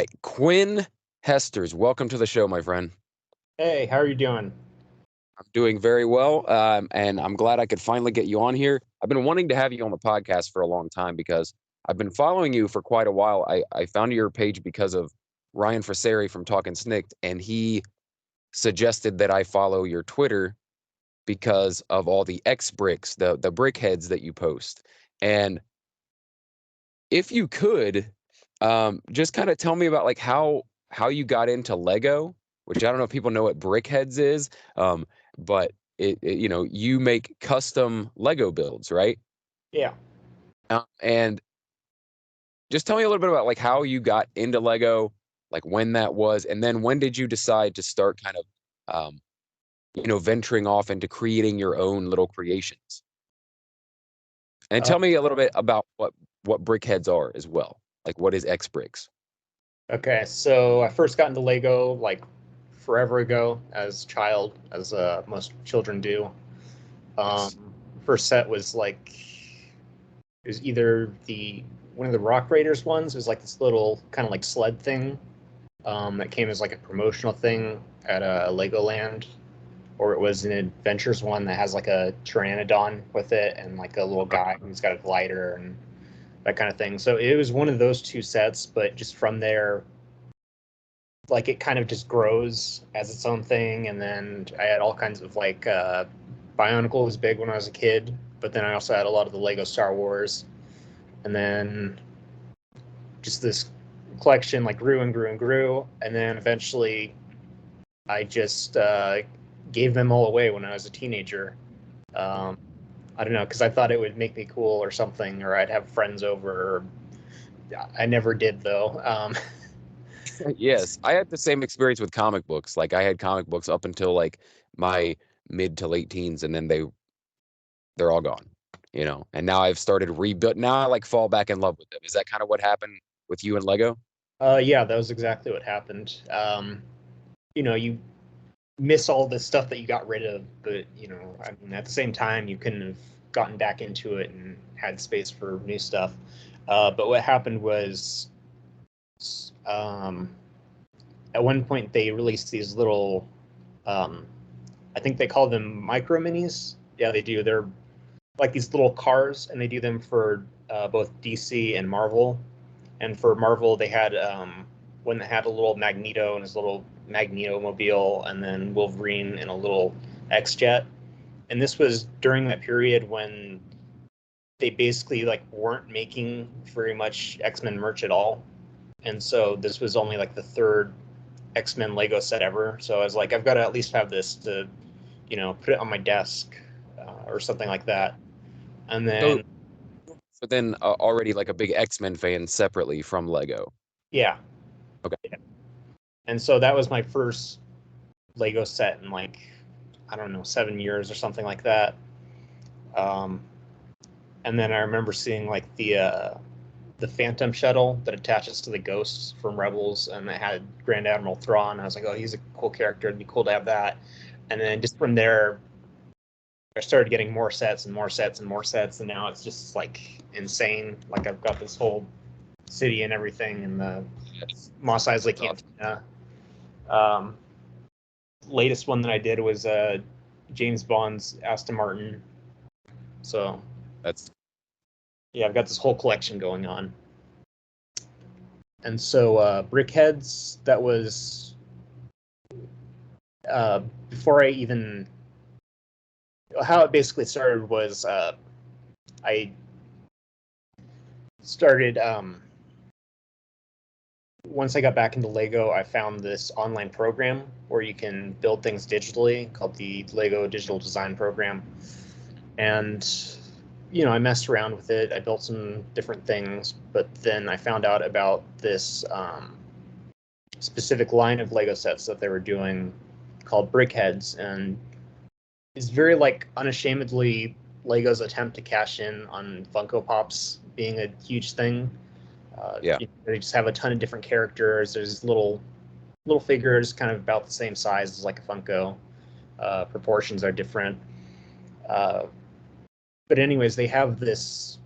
right, Quinn Hesters, welcome to the show, my friend. Hey, how are you doing? I'm doing very well, and I'm glad I could finally get you on here. I've been wanting to have you on the podcast for a long time because I've been following you for quite a while. I found your page because of Ryan Fraseri from Talkin' Snicked, and he suggested that I follow your Twitter because of all the X bricks, the brick heads that you post. And if you could, just kind of tell me about like how you got into Lego, which I don't know if people know what brickheads is, but you make custom Lego builds, right? Yeah. And just tell me a little bit about like how you got into Lego, like when that was, and then when did you decide to start kind of, venturing off into creating your own little creations? And Uh, tell me a little bit about what brickheads are as well. Like what is X bricks? okay, so I first got into Lego like forever ago as a child, as most children do. Yes. First set was like it was either the one of the Rock Raiders ones. It was like this little kind of like sled thing that came as like a promotional thing at Legoland, or it was an Adventures one that has like a Pteranodon with it and like a little guy who's got a glider and that kind of thing. So it was one of those two sets, but just from there, like it kind of just grows as its own thing. And then I had all kinds of like Bionicle was big when I was a kid, but then I also had a lot of the Lego Star Wars, and then just this collection like grew and grew and grew, and then eventually I just gave them all away when I was a teenager. Um, I don't know, because I thought it would make me cool or something, or I'd have friends over. I never did though. Yes, I had the same experience with comic books. Like I had comic books up until like my mid to late teens, and then they're all gone, And now I've started rebuild. Now I like fall back in love with them. Is that kind of what happened with you and Lego? Yeah, that was exactly what happened. You miss all the stuff that you got rid of, but I mean, at the same time, you couldn't have gotten back into it and had space for new stuff. But what happened was, um, at one point they released these little, um, I think they call them micro minis. Yeah, they do. They're like these little cars, and they do them for both DC and Marvel. And for Marvel, they had one that had a little Magneto and his little Magneto mobile, and then Wolverine in a little X Jet. And this was during that period when they basically like weren't making very much X-Men merch at all. And so this was only like the third X-Men Lego set ever. So I was like, I've got to at least have this to, put it on my desk or something like that. And So, then, so then already like a big X-Men fan separately from Lego. yeah. Okay. Yeah. And so that was my first Lego set in like, I don't know, 7 years or something like that. Um, and then I remember seeing like the Phantom shuttle that attaches to the Ghosts from Rebels, and it had Grand Admiral Thrawn. I was like, oh, he's a cool character. It'd be cool to have that. And then just from there, I started getting more sets and more sets and more sets, and now it's just like insane. Like I've got this whole city and everything, and the Mos Eisley Cantina. Um, Latest one that I did was James Bond's Aston Martin. So That's yeah, I've got this whole collection going on. And so Brickheads, that was before I even, how it basically started was I started, once I got back into Lego, I found this online program where you can build things digitally called the Lego Digital Design Program. And, I messed around with it. I built some different things, but then I found out about this specific line of Lego sets that they were doing called Brickheads, and it's very like unashamedly Lego's attempt to cash in on Funko Pops being a huge thing. yeah. They just have a ton of different characters. There's little figures, kind of about the same size as like a Funko. Proportions are different. Uh, but anyways, they have this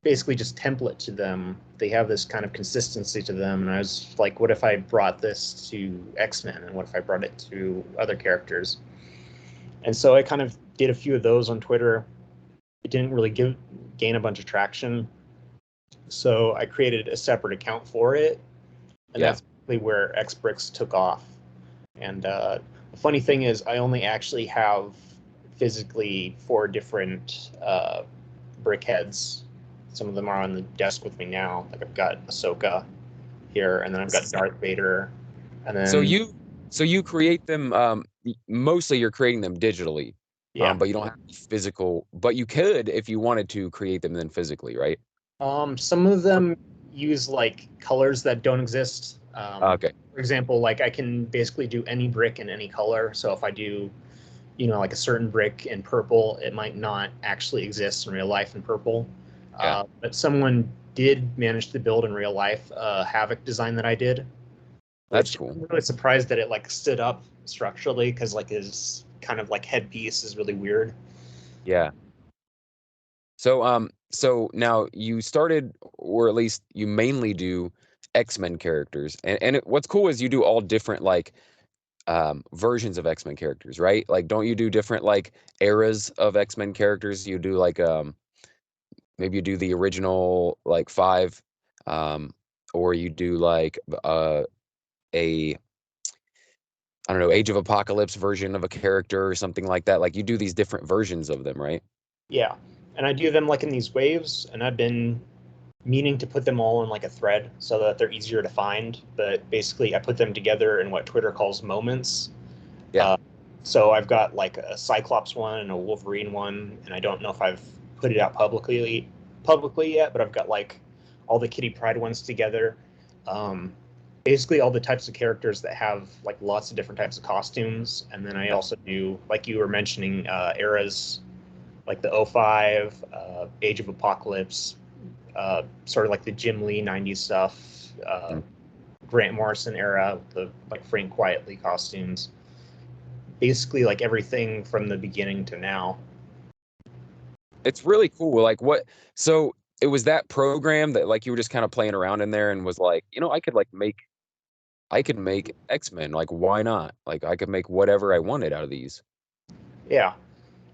basically just template to them. They have this kind of consistency to them. And I was like, what if I brought this to X-Men? And what if I brought it to other characters? And so I kind of did a few of those on Twitter. It didn't really gain a bunch of traction. So I created a separate account for it. And Yeah. that's really where XBricks took off. And the funny thing is, I only actually have physically 4 different brick heads. Some of them are on the desk with me now. Like I've got Ahsoka here, and then I've got Darth Vader, and then So you create them mostly you're creating them digitally. yeah. But you don't have physical, but you could if you wanted to create them then physically, right? Some of them use like colors that don't exist. Okay. For example, like I can basically do any brick in any color. So if I do, like a certain brick in purple, it might not actually exist in real life in purple. Yeah. But someone did manage to build in real life a Havoc design that I did, That's which cool. I'm really surprised that it like stood up structurally because like his kind of like headpiece is really weird. Yeah. So now you started, or at least you mainly do X-Men characters, and what's cool is you do all different like versions of X-Men characters, right? Like, don't you do different like eras of X-Men characters? You do like maybe you do the original like 5, or you do like a I don't know, Age of Apocalypse version of a character or something like that. Like you do these different versions of them, right? Yeah, and I do them like in these waves, and I've been meaning to put them all in like a thread so that they're easier to find. But basically, I put them together in what Twitter calls moments. Yeah. Uh, so I've got like a Cyclops one and a Wolverine one, and I don't know if I've put it out publicly yet, but I've got like all the Kitty Pryde ones together. Um, Basically, all the types of characters that have like lots of different types of costumes, and then I Yeah. also do, like you were mentioning, eras like the '05, Age of Apocalypse, sort of like the Jim Lee '90s stuff, Mm. Grant Morrison era, the like Frank Quietly costumes, basically like everything from the beginning to now. It's really cool. Like what so it was that program that like you were just kind of playing around in there and was like, I could make X-Men. Like why not? Like I could make whatever I wanted out of these. Yeah,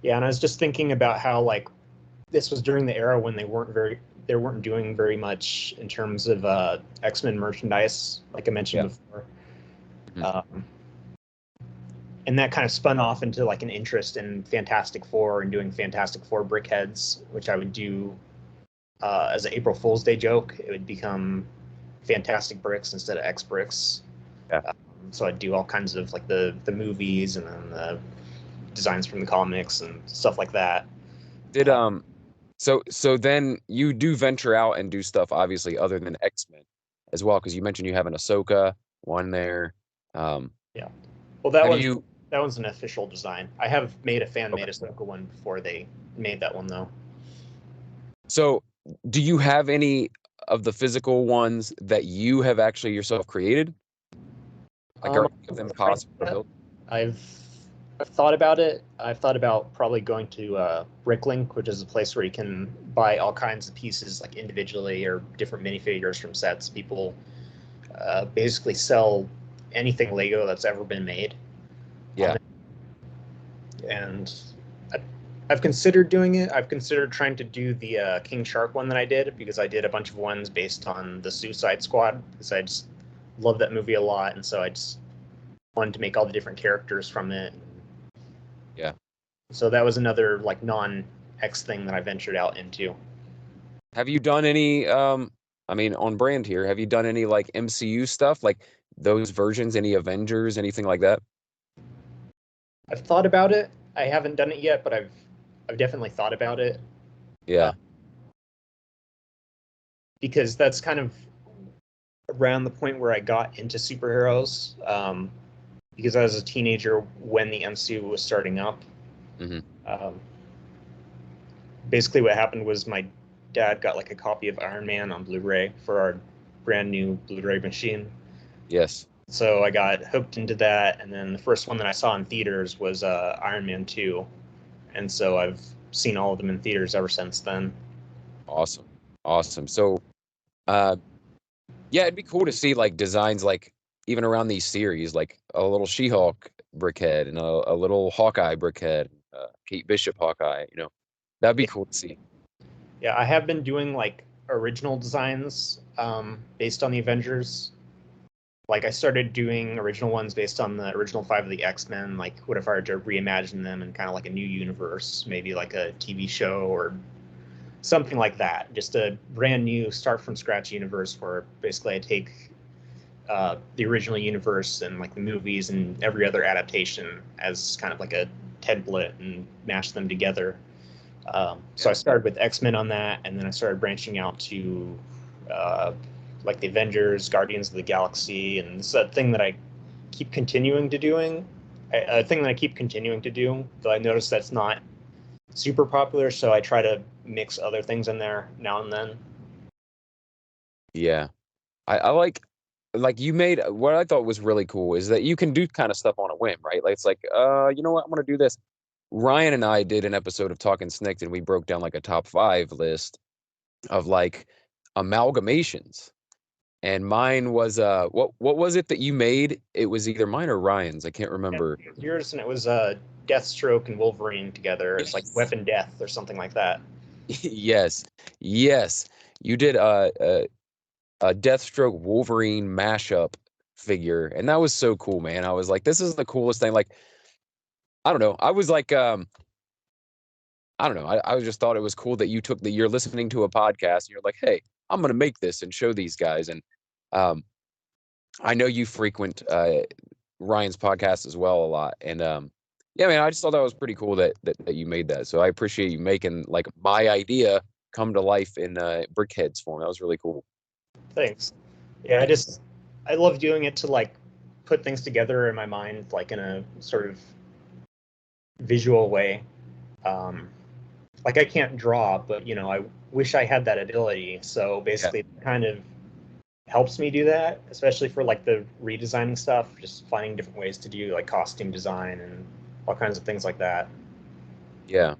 yeah, and I was just thinking about how like this was during the era when they weren't doing very much in terms of X-Men merchandise, like I mentioned Yeah. before. Mhm. Um, and that kind of spun off into like an interest in Fantastic Four and doing Fantastic Four brickheads, which I would do as an April Fool's Day joke. It would become Fantastic Bricks instead of X Bricks. Yeah. So I'd do all kinds of like the movies and then the designs from the comics and stuff like that. Did so then you do venture out and do stuff obviously other than X-Men as well, because you mentioned you have an Ahsoka one there. Um Yeah. Well, have you that one's an official design. I have made a fan made okay. Ahsoka one before they made that one though. So do you have any of the physical ones that you have actually yourself created? Like are any of them possible to build? I've I've thought about it. I've thought about probably going to Bricklink, which is a place where you can buy all kinds of pieces like individually or different minifigures from sets. People basically sell anything Lego that's ever been made on Yeah. it. And I, I've considered doing it. I've considered trying to do the King Shark one that I did because I did a bunch of ones based on the Suicide Squad because I just love that movie a lot, and so I just wanted to make all the different characters from it. Yeah. So that was another like non-X thing that I ventured out into. Have you done any I mean on brand here, have you done any like MCU stuff? Like those versions, any Avengers, anything like that? I've thought about it. I haven't done it yet, but I've definitely thought about it uh, Yeah. because that's kind of around the point where I got into superheroes. Because I was a teenager when the MCU was starting up. Hmm. Um, Basically, what happened was my dad got like a copy of Iron Man on Blu-ray for our brand new Blu-ray machine. Yes. So I got hooked into that, and then the first one that I saw in theaters was Iron Man 2, and so I've seen all of them in theaters ever since then. Awesome. Awesome. So, uh, yeah, it'd be cool to see like designs like even around these series, like a little She-Hulk brickhead and a little Hawkeye brickhead, Kate Bishop Hawkeye. That'd be Yeah, cool to see. yeah, I have been doing like original designs based on the Avengers. Like I started doing original ones based on the original five of the X-Men. Like, what if I were to reimagine them in kind of like a new universe, maybe like a TV show or something like that. Just a brand new start from scratch universe where basically I take the original universe and like the movies and every other adaptation as kind of like a template and mash them together. So I Yeah. started with X-Men on that, and then I started branching out to uh, like the Avengers, Guardians of the Galaxy, and it's a thing that I keep continuing to doing. A thing that I keep continuing to do, though I notice that's not super popular, so I try to mix other things in there now and then. Yeah. I like you made what I thought was really cool is that you can do kind of stuff on a whim, right? Like it's like, you know what, I'm gonna do this. Ryan and I did an episode of Talking Snicked and we broke down like a top 5 list of like amalgamations. And mine was what was it that you made? It was either mine or Ryan's. I can't Yeah, remember. yours and it was Deathstroke and Wolverine together. It's like Yes. Weapon Death or something like that. Yes. Yes. You did a Deathstroke Wolverine mashup figure, and that was so cool, man. I was like, this is the coolest thing. Like, I don't know. I was like, I don't know. I just thought it was cool that you're listening to a podcast and you're like, hey, I'm gonna make this and show these guys. And um, I know you frequent Ryan's podcast as well a lot. And yeah, man, I just thought that was pretty cool that you made that. So I appreciate you making like my idea come to life in Brickhead's form. That was really cool. Thanks. Yeah, I love doing it to like put things together in my mind, like in a sort of visual way. Um, like I can't draw, but I wish I had that ability. So Yeah. basically, it kind of helps me do that, especially for like the redesigning stuff, just finding different ways to do like costume design and all kinds of things like that. Yeah.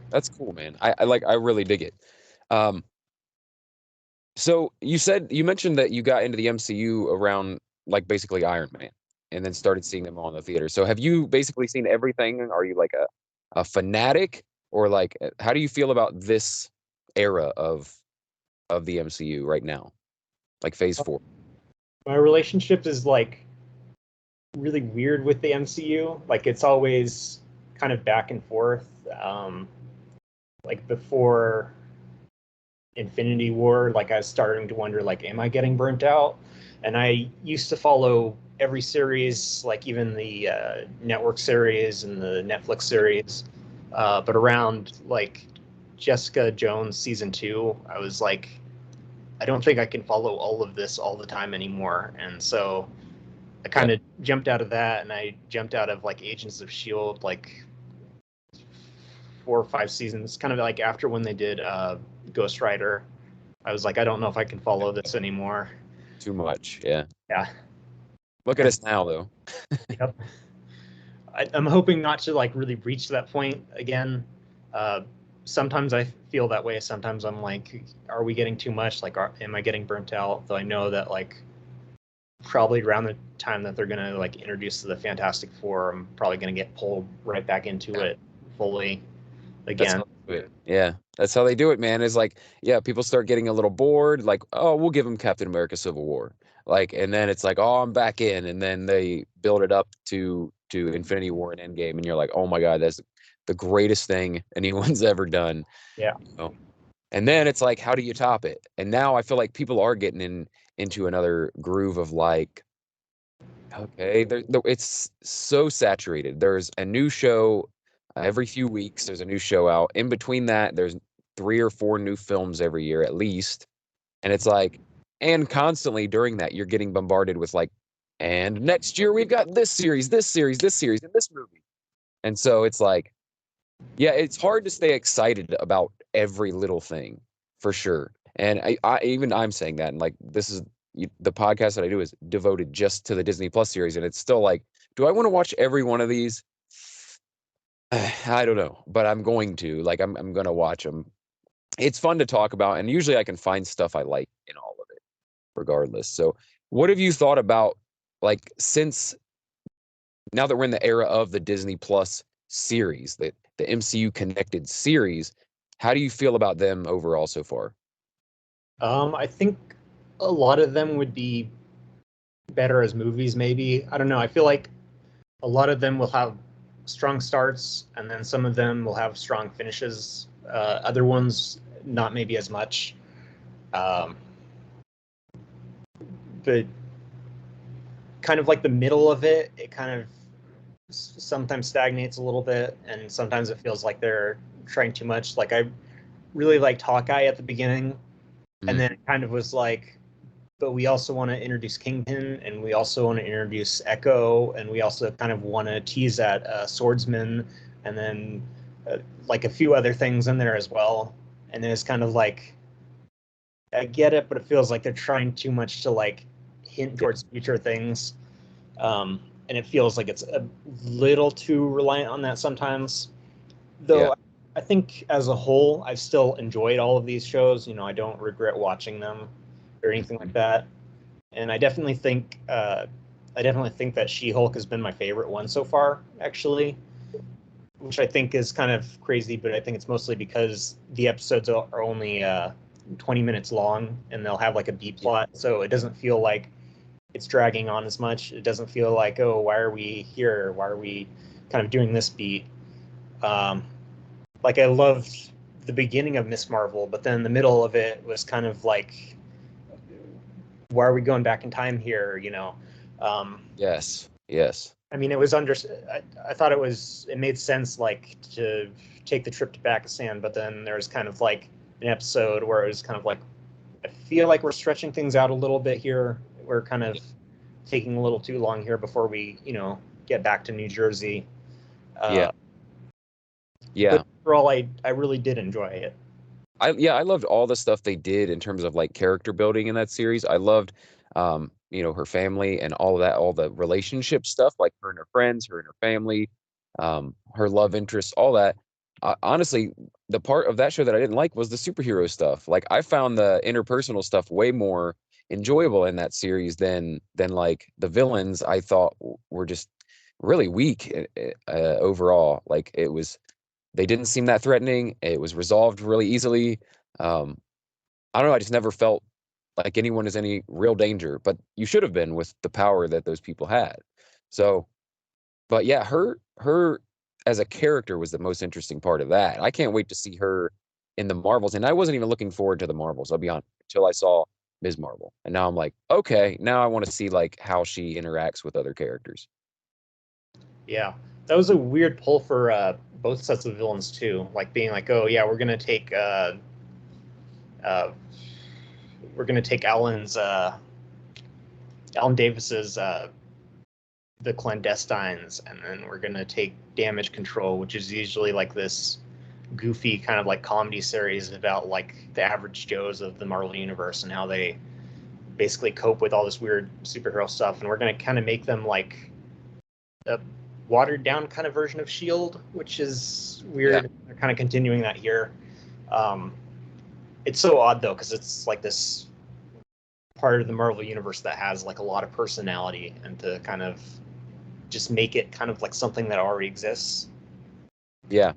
That's cool, man. I really dig it. Um, so you mentioned that you got into the MCU around like basically Iron Man and then started seeing them all in the theater. So have you basically seen everything? Are you like a fanatic or like how do you feel about this era of the MCU right now? Like phase 4? My relationship is like really weird with the MCU. Like it's always kind of back and forth. Like before Infinity War, like I was starting to wonder, like, am I getting burnt out? And I used to follow every series, like even the network series and the Netflix series. But around like Jessica Jones season 2, I was like, I don't think I can follow all of this all the time anymore. And so I Yeah. kind of jumped out of that, and I jumped out of like Agents of Shield, like 4 or 5 seasons, kind of like after when they did Ghost Rider. I was like, I don't know if I can follow this anymore. Too much. Yeah. Yeah. Look at And us now though. yep. I'm hoping not to like really reach that point again. Uh, Sometimes I feel that way. Sometimes I'm like, are we getting too much? Like, am I getting burnt out? Though I know that like probably around the time that they're gonna like introduce the Fantastic Four, I'm probably gonna get pulled right back into Yeah. it fully That's again. how they do it. Yeah. That's how they do it, man. Is like, yeah, people start getting a little bored, like, oh, we'll give them Captain America Civil War. Like, and then it's like, oh, I'm back in. And then they build it up to Infinity War and Endgame, and you're like, oh my God, that's the greatest thing anyone's ever done. Yeah. You know? And then it's like, how do you top it? And now I feel like people are getting into another groove of like, okay, it's so saturated. There's a new show every few weeks. There's a new show out. In between that, there's 3 or 4 new films every year at least. And it's like, and constantly during that, you're getting bombarded with like, and next year we've got this series, this series, this series, and this movie. And so it's like, yeah, it's hard to stay excited about every little thing for sure. And I'm saying that, and like this is the podcast that I do is devoted just to the Disney Plus series, and it's still like, do I want to watch every one of these? I don't know, but I'm going to. Like, I'm gonna watch them. it's fun to talk about, and usually I can find stuff I like in all of it, regardless. So, what have you thought about, like, since now that we're in the era of the Disney Plus series, the MCU connected series, how do you feel about them overall so far? I think a lot of them would be better as movies, maybe. I don't know. I feel like a lot of them will have strong starts, and then some of them will have strong finishes. Other ones, not maybe as much. Um, but kind of like the middle of it, it kind of sometimes stagnates a little bit, and sometimes it feels like they're trying too much. Like I really liked Hawkeye at the beginning, and then it kind of was like, but we also want to introduce Kingpin, and we also want to introduce Echo, and we also kind of want to tease at Swordsman, and then like a few other things in there as well. And then it's kind of like, I get it, but it feels like they're trying too much to like hint towards future things. And it feels like it's a little too reliant on that sometimes. Though Yeah. I think as a whole, I've still enjoyed all of these shows. I don't regret watching them or anything like that. And I definitely think that She-Hulk has been my favorite one so far, actually, which I think is kind of crazy, but I think it's mostly because the episodes are only 20 minutes long, and they'll have like a B plot, so it doesn't feel like it's dragging on as much. It doesn't feel like, oh, why are we here? Why are we kind of doing this beat? Um, like I loved the beginning of Miss Marvel, but then the middle of it was kind of like, why are we going back in time here? Yes. Yes. I mean, it was I thought it made sense, like, to take the trip to Pakistan, but then there's kind of like an episode where it was kind of like, I feel like we're stretching things out a little bit here. We're kind of taking a little too long here before we, get back to New Jersey. Yeah. Yeah. But overall, I really did enjoy it. I loved all the stuff they did in terms of like character building in that series. I loved her family and all of that, all the relationship stuff, like her and her friends, her and her family, her love interests, all that. Honestly, the part of that show that I didn't like was the superhero stuff. Like I found the interpersonal stuff way more enjoyable in that series than like the villains I thought were just really weak overall. Like they didn't seem that threatening. It was resolved really easily. Um, I don't know. I just never felt like anyone is any real danger, but you should have been with the power that those people had. So, but yeah, her as a character was the most interesting part of that. I can't wait to see her in the Marvels. And I wasn't even looking forward to the Marvels, I'll be honest, until I saw Ms. Marvel. And now I'm like, okay, now I want to see like how she interacts with other characters. Yeah, that was a weird pull for both sets of villains too. Like being like, oh yeah, uh, we're gonna take Alan Davis's the clandestines, and then we're gonna take Damage Control, which is usually like this goofy kind of like comedy series about like the average Joes of the Marvel universe and how they basically cope with all this weird superhero stuff. And we're gonna kind of make them like a watered down kind of version of Shield, which is Yeah. weird. They're kind of continuing that here. Um, it's so odd though, because it's like this part of the Marvel universe that has like a lot of personality, and to kind of just make it kind of like something that already exists. Yeah.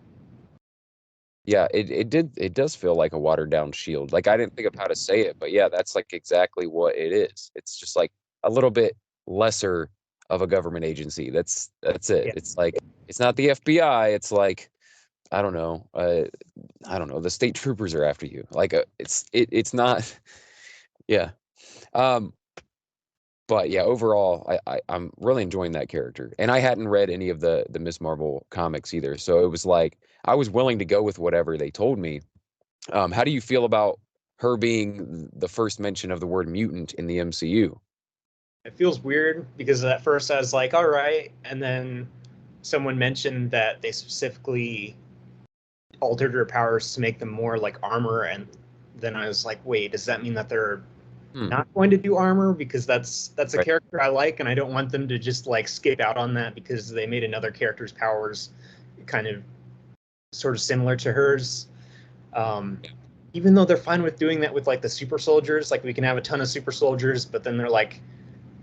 Yeah, it does feel like a watered down shield. Like I didn't think of how to say it, but yeah, that's like exactly what it is. It's just like a little bit lesser of a government agency. That's it. Yeah, It's like it's not the FBI. It's like I don't know. The state troopers are after you. Like it's not. Yeah. Um. But yeah, overall, I'm really enjoying that character, and I hadn't read any of the Miss Marvel comics either, so it was like I was willing to go with whatever they told me. How do you feel about her being the first mention of the word mutant in the MCU? it feels weird because at first I was like, all right, and then someone mentioned that they specifically altered her powers to make them more like armor, and then I was like, wait, does that mean that they're Hmm. not going to do armor? Because that's a Right. character I like, and I don't want them to just like skip out on that because they made another character's powers kind of sort of similar to hers. Um, even though they're fine with doing that with like the super soldiers, like we can have a ton of super soldiers, but then they're like,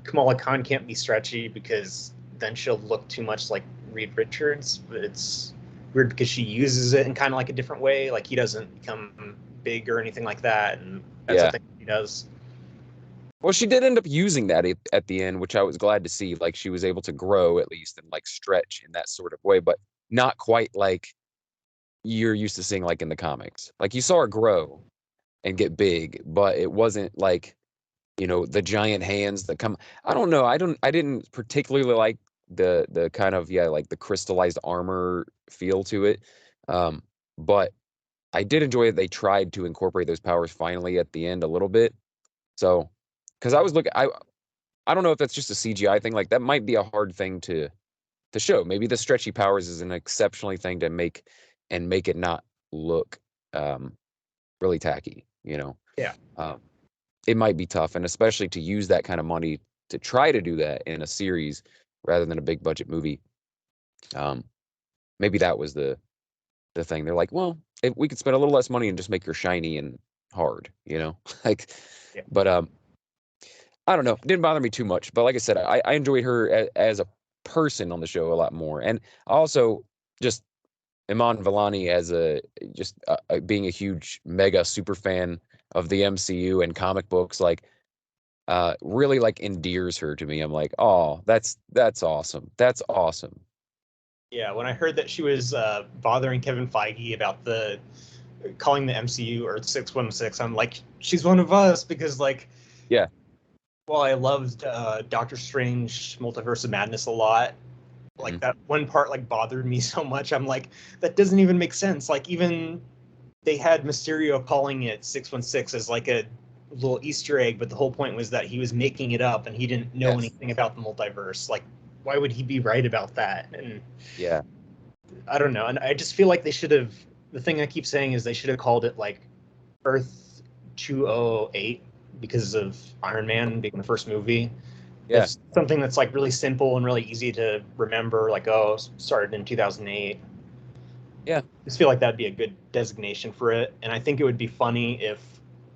Kamala Khan can't be stretchy because then she'll look too much like Reed Richards. But it's weird because she uses it in kind of like a different way. Like he doesn't become big or anything like that, and that's a Yeah. thing he does. Well, she did end up using that at the end, which I was glad to see. Like she was able to grow at least and like stretch in that sort of way, but not quite like you're used to seeing like in the comics. Like you saw her grow and get big, but it wasn't like, the giant hands that come. I don't know. I didn't particularly like the kind of, yeah, like the crystallized armor feel to it. Um, but I did enjoy that they tried to incorporate those powers finally at the end a little bit. So, because I was looking, I don't know if that's just a CGI thing. Like that might be a hard thing to show. Maybe the stretchy powers is an exceptionally thing to make it not look really tacky. Yeah. Um, it might be tough, and especially to use that kind of money to try to do that in a series rather than a big budget movie. Um, Maybe that was the thing. They're like, well, if we could spend a little less money and just make her shiny and hard, like. Yeah. But I don't know. It didn't bother me too much. But like I said, I enjoyed her as a person on the show a lot more, and also just Iman Vellani as being a huge mega super fan of the MCU and comic books, like really like endears her to me. I'm like, oh, that's awesome. That's awesome. Yeah, when I heard that she was bothering Kevin Feige about the calling the MCU Earth 616, I'm like, she's one of us because like, Yeah. while I loved Doctor Strange Multiverse of Madness a lot, like Mhm. that one part like bothered me so much. I'm like, that doesn't even make sense. Like even they had Mysterio calling it 616 as like a little Easter egg, but the whole point was that he was making it up and he didn't know Yes. anything about the multiverse. Like, why would he be right about that? And Yeah. I don't know. And I just feel like they should have. The thing I keep saying is they should have called it like Earth 208 because of Iron Man being the first movie. Yeah. It's something that's like really simple and really easy to remember. Like, oh, started in 2008. Yeah. I just feel like that'd be a good designation for it. And I think it would be funny if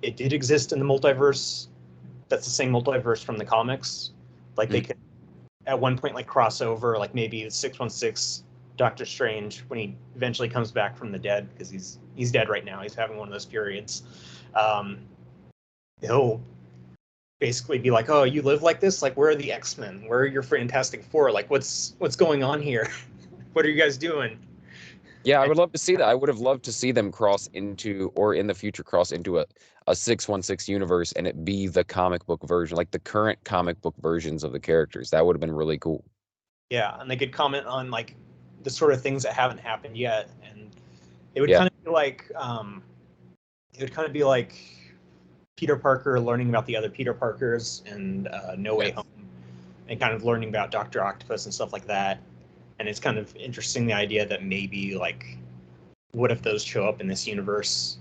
it did exist in the multiverse. That's the same multiverse from the comics. Like they Mhm. could at one point like cross over, like maybe 616 Doctor Strange when he eventually comes back from the dead because he's dead right now. He's having one of those periods. Um, he'll basically be like, "Oh, you live like this? Like, where are the X-Men? Where are your Fantastic Four? Like, what's going on here? What are you guys doing?" Yeah, I And would love to see that. I would have loved to see them cross into, or in the future cross into a 616 universe and it be the comic book version, like the current comic book versions of the characters. That would have been really cool. yeah, and they could comment on like the sort of things that haven't happened yet, and it would Yeah. kind of be like it would kind of be like Peter Parker learning about the other Peter Parkers and No Way Home, Yes. and kind of learning about Doctor Octopus and stuff like that. And it's kind of interesting the idea that maybe like, what if those show up in this universe?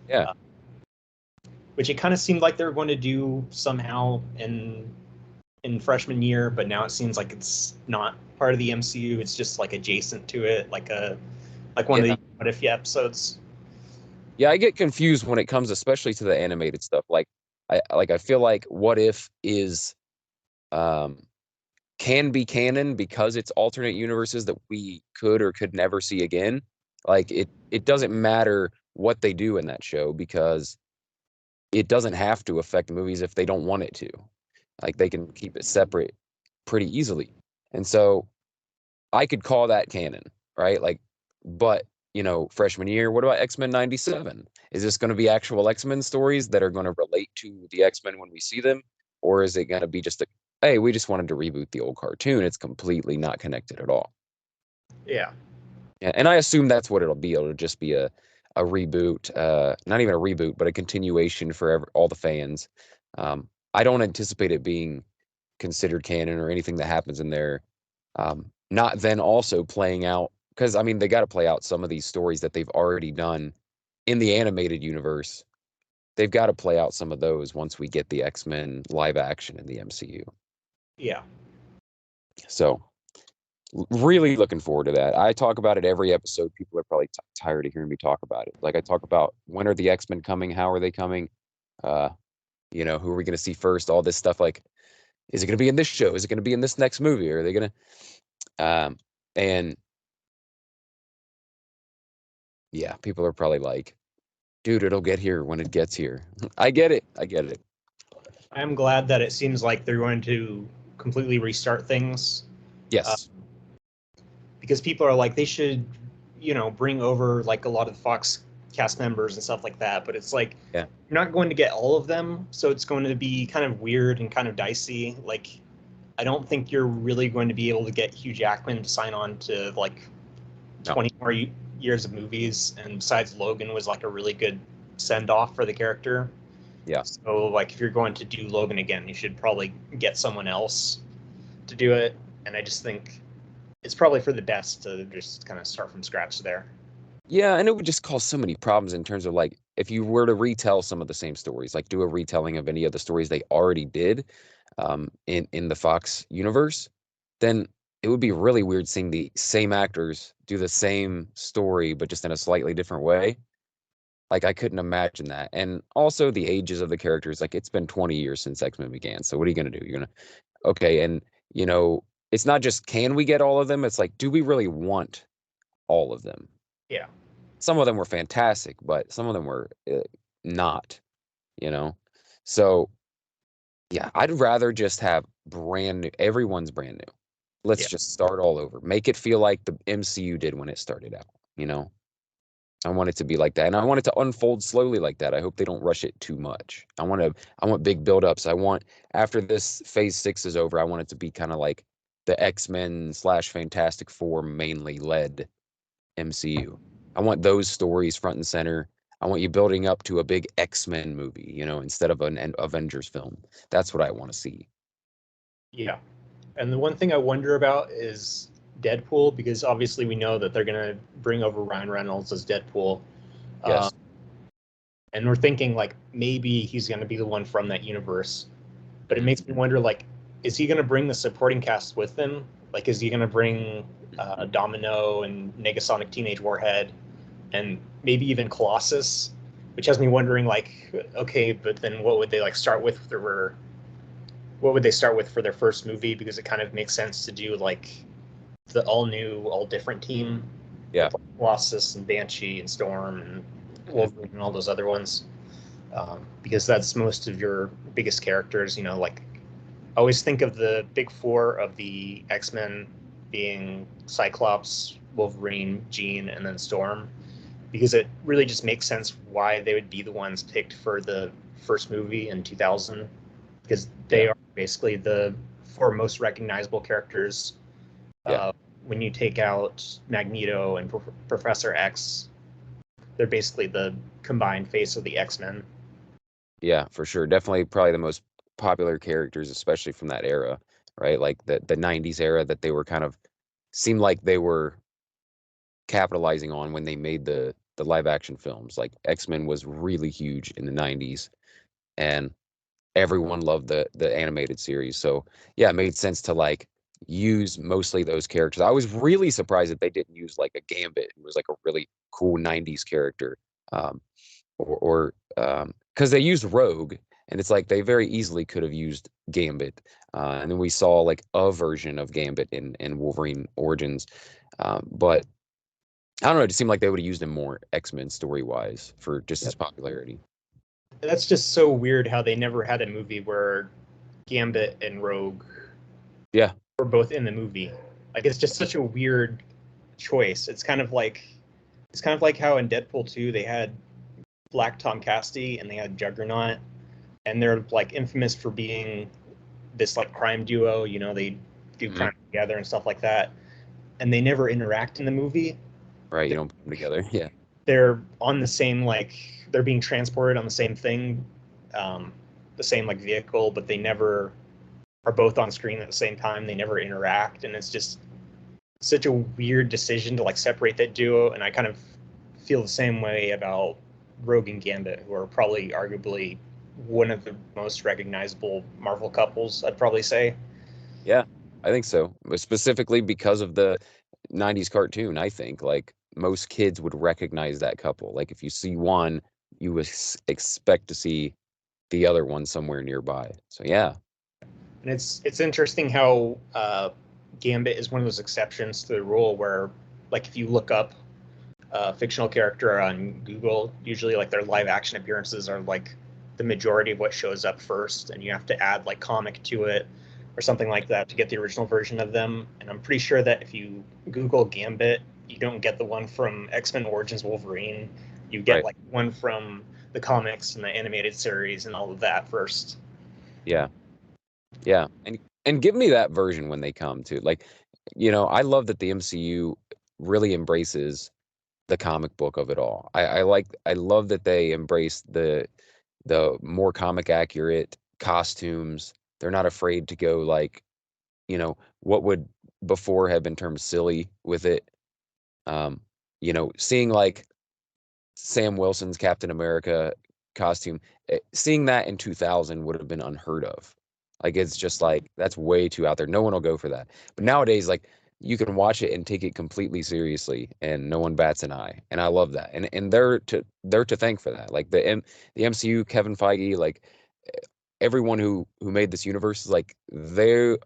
Yeah. Uh, which it kind of seemed like they were going to do somehow in freshman year, but now it seems like it's not part of the MCU. It's just like adjacent to it, like one of Yeah. the What If episodes. Yeah, I get confused when it comes especially to the animated stuff. I feel like What If is um can be canon because it's alternate universes that we could or could never see again. Like it doesn't matter what they do in that show because it doesn't have to affect movies if they don't want it to. Like they can keep it separate pretty easily. And so I could call that canon, right? Like, but freshman year, what about X-Men 97? Is this going to be actual X-Men stories that are going to relate to the X-Men when we see them? Or is it going to be just hey, we just wanted to reboot the old cartoon. It's completely not connected at all. Yeah, Yeah, and I assume that's what it'll be. It'll just be a reboot, not even a reboot, but a continuation for all the fans. I don't anticipate it being considered canon or anything that happens in there. Not then also playing out because I mean they got to play out some of these stories that they've already done in the animated universe. They've got to play out some of those once we get the X-Men live action in the MCU. yeah. So Really looking forward to that. I talk about it every episode. People are probably tired of hearing me talk about it. Like I talk about when are the X-Men coming? How are they coming? Uh, who are we going to see first? All this stuff. Like, is it going to be in this show? Is it going to be in this next movie? Are they going to? And yeah, people are probably like, dude, it'll get here when it gets here. I get it. I get it. I'm glad that it seems like they're going to completely restart things. Yes. Because people are like, they should, bring over like a lot of the Fox cast members and stuff like that. But it's like, Yeah. you're not going to get all of them. So it's going to be kind of weird and kind of dicey. Like, I don't think you're really going to be able to get Hugh Jackman to sign on to like 20 more years of movies. And besides, Logan was like a really good send off for the character. Yeah. So like, if you're going to do Logan again, you should probably get someone else to do it. And I just think it's probably for the best to just kind of start from scratch there. Yeah, and it would just cause so many problems in terms of like if you were to retell some of the same stories, like do a retelling of any of the stories they already did in the Fox universe, then it would be really weird seeing the same actors do the same story but just in a slightly different way. Like I couldn't imagine that. And also the ages of the characters, like it's been 20 years since X-Men began. So what are you gonna do? You're gonna okay, and it's not just can we get all of them? It's like, do we really want all of them? Yeah. Some of them were fantastic, but some of them were not, you know? So, yeah, I'd rather just have brand new, everyone's brand new. Let's Yeah. just start all over. Make it feel like the MCU did when it started out, you know? I want it to be like that. And I want it to unfold slowly like that. I hope they don't rush it too much. I want big buildups. I want after this phase 6 is over, I want it to be kind of like the X-Men slash Fantastic Four mainly led MCU. I want those stories front and center. I want you building up to a big X-Men movie, instead of an Avengers film. That's what I want to see. Yeah. And the one thing I wonder about is Deadpool, because obviously we know that they're going to bring over Ryan Reynolds as Deadpool. Yes. And we're thinking like maybe he's going to be the one from that universe. But it Mhm. makes me wonder, like, is he going to bring the supporting cast with him? Like, is he going to bring Domino and Negasonic Teenage Warhead and maybe even Colossus? Which has me wondering, like, okay, but then what would they like start with? What would they start with for their first movie? Because it kind of makes sense to do like the all new, all different team Yeah. with like, Colossus and Banshee and Storm and Mhm. Wolverine and all those other ones. Because that's most of your biggest characters. Like I always think of the big four of the X-Men being Cyclops, Wolverine, Jean, and then Storm, because it really just makes sense why they would be the ones picked for the first movie in 2000, because they Yeah. are basically the four most recognizable characters. Yeah. When you take out Magneto and Professor X, they're basically the combined face of the X-Men. Yeah, for sure. Definitely probably the most popular characters, especially from that era, right? Like the 90s era that they were kind of seemed like they were capitalizing on when they made the live action films. Like X-Men was really huge in the 90s and everyone loved the animated series. So yeah, it made sense to like use mostly those characters. I was really surprised that they didn't use like a Gambit, who was like a really cool 90s character. Um, because they used Rogue, and it's like they very easily could have used Gambit. And then we saw like a version of Gambit in Wolverine Origins. But I don't know, it just seemed like they would have used him more X-Men story wise for just his popularity. That's just so weird how they never had a movie where Gambit and Rogue Yeah. were both in the movie. Like it's just such a weird choice. It's kind of like how in Deadpool 2 they had Black Tom Casty and they had Juggernaut, and they're like infamous for being this like crime duo. They do Mhm. crime together and stuff like that, and they never interact in the movie. Right, you don't put them together. Yeah. They're on the same like they're being transported on the same thing, the same like vehicle, but they never are both on screen at the same time. They never interact, and it's just such a weird decision to like separate that duo. And I kind of feel the same way about Rogue and Gambit, who are probably arguably one of the most recognizable Marvel couples, I'd probably say. Yeah. I think so. Specifically because of the 90s cartoon, I think. Like most kids would recognize that couple. Like if you see one, you would expect to see the other one somewhere nearby. So yeah. And it's interesting how Gambit is one of those exceptions to the rule where, like, if you look up a fictional character on Google, usually like their live action appearances are like the majority of what shows up first, and you have to add like comic to it or something like that to get the original version of them. And I'm pretty sure that if you Google Gambit, you don't get the one from X-Men Origins Wolverine. You get Right. like one from the comics and the animated series and all of that first. Yeah. Yeah. And give me that version when they come too. Like, I love that the MCU really embraces the comic book of it all. I love that they embrace the more comic accurate costumes. They're not afraid to go like, what would before have been termed silly with it. Um, seeing like Sam Wilson's Captain America costume, seeing that in 2000 would have been unheard of. Like it's just like that's way too out there. No one will go for that. But nowadays, like you can watch it and take it completely seriously, and no one bats an eye. And I love that. And they're to thank for that. Like the MCU, Kevin Feige, like everyone who made this universe, like they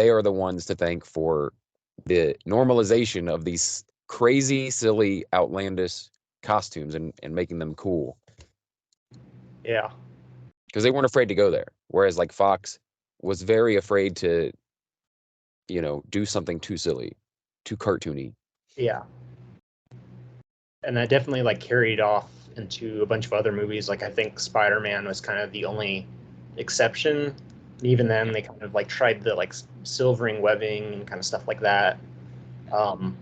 are the ones to thank for the normalization of these crazy, silly, outlandish costumes and making them cool Yeah. because they weren't afraid to go there. Whereas like Fox was very afraid to, do something too silly, too cartoony. Yeah. And that definitely like carried off into a bunch of other movies. Like I think Spider-Man was kind of the only exception. And even then, they kind of like tried the like silvering webbing and kind of stuff like that. Um,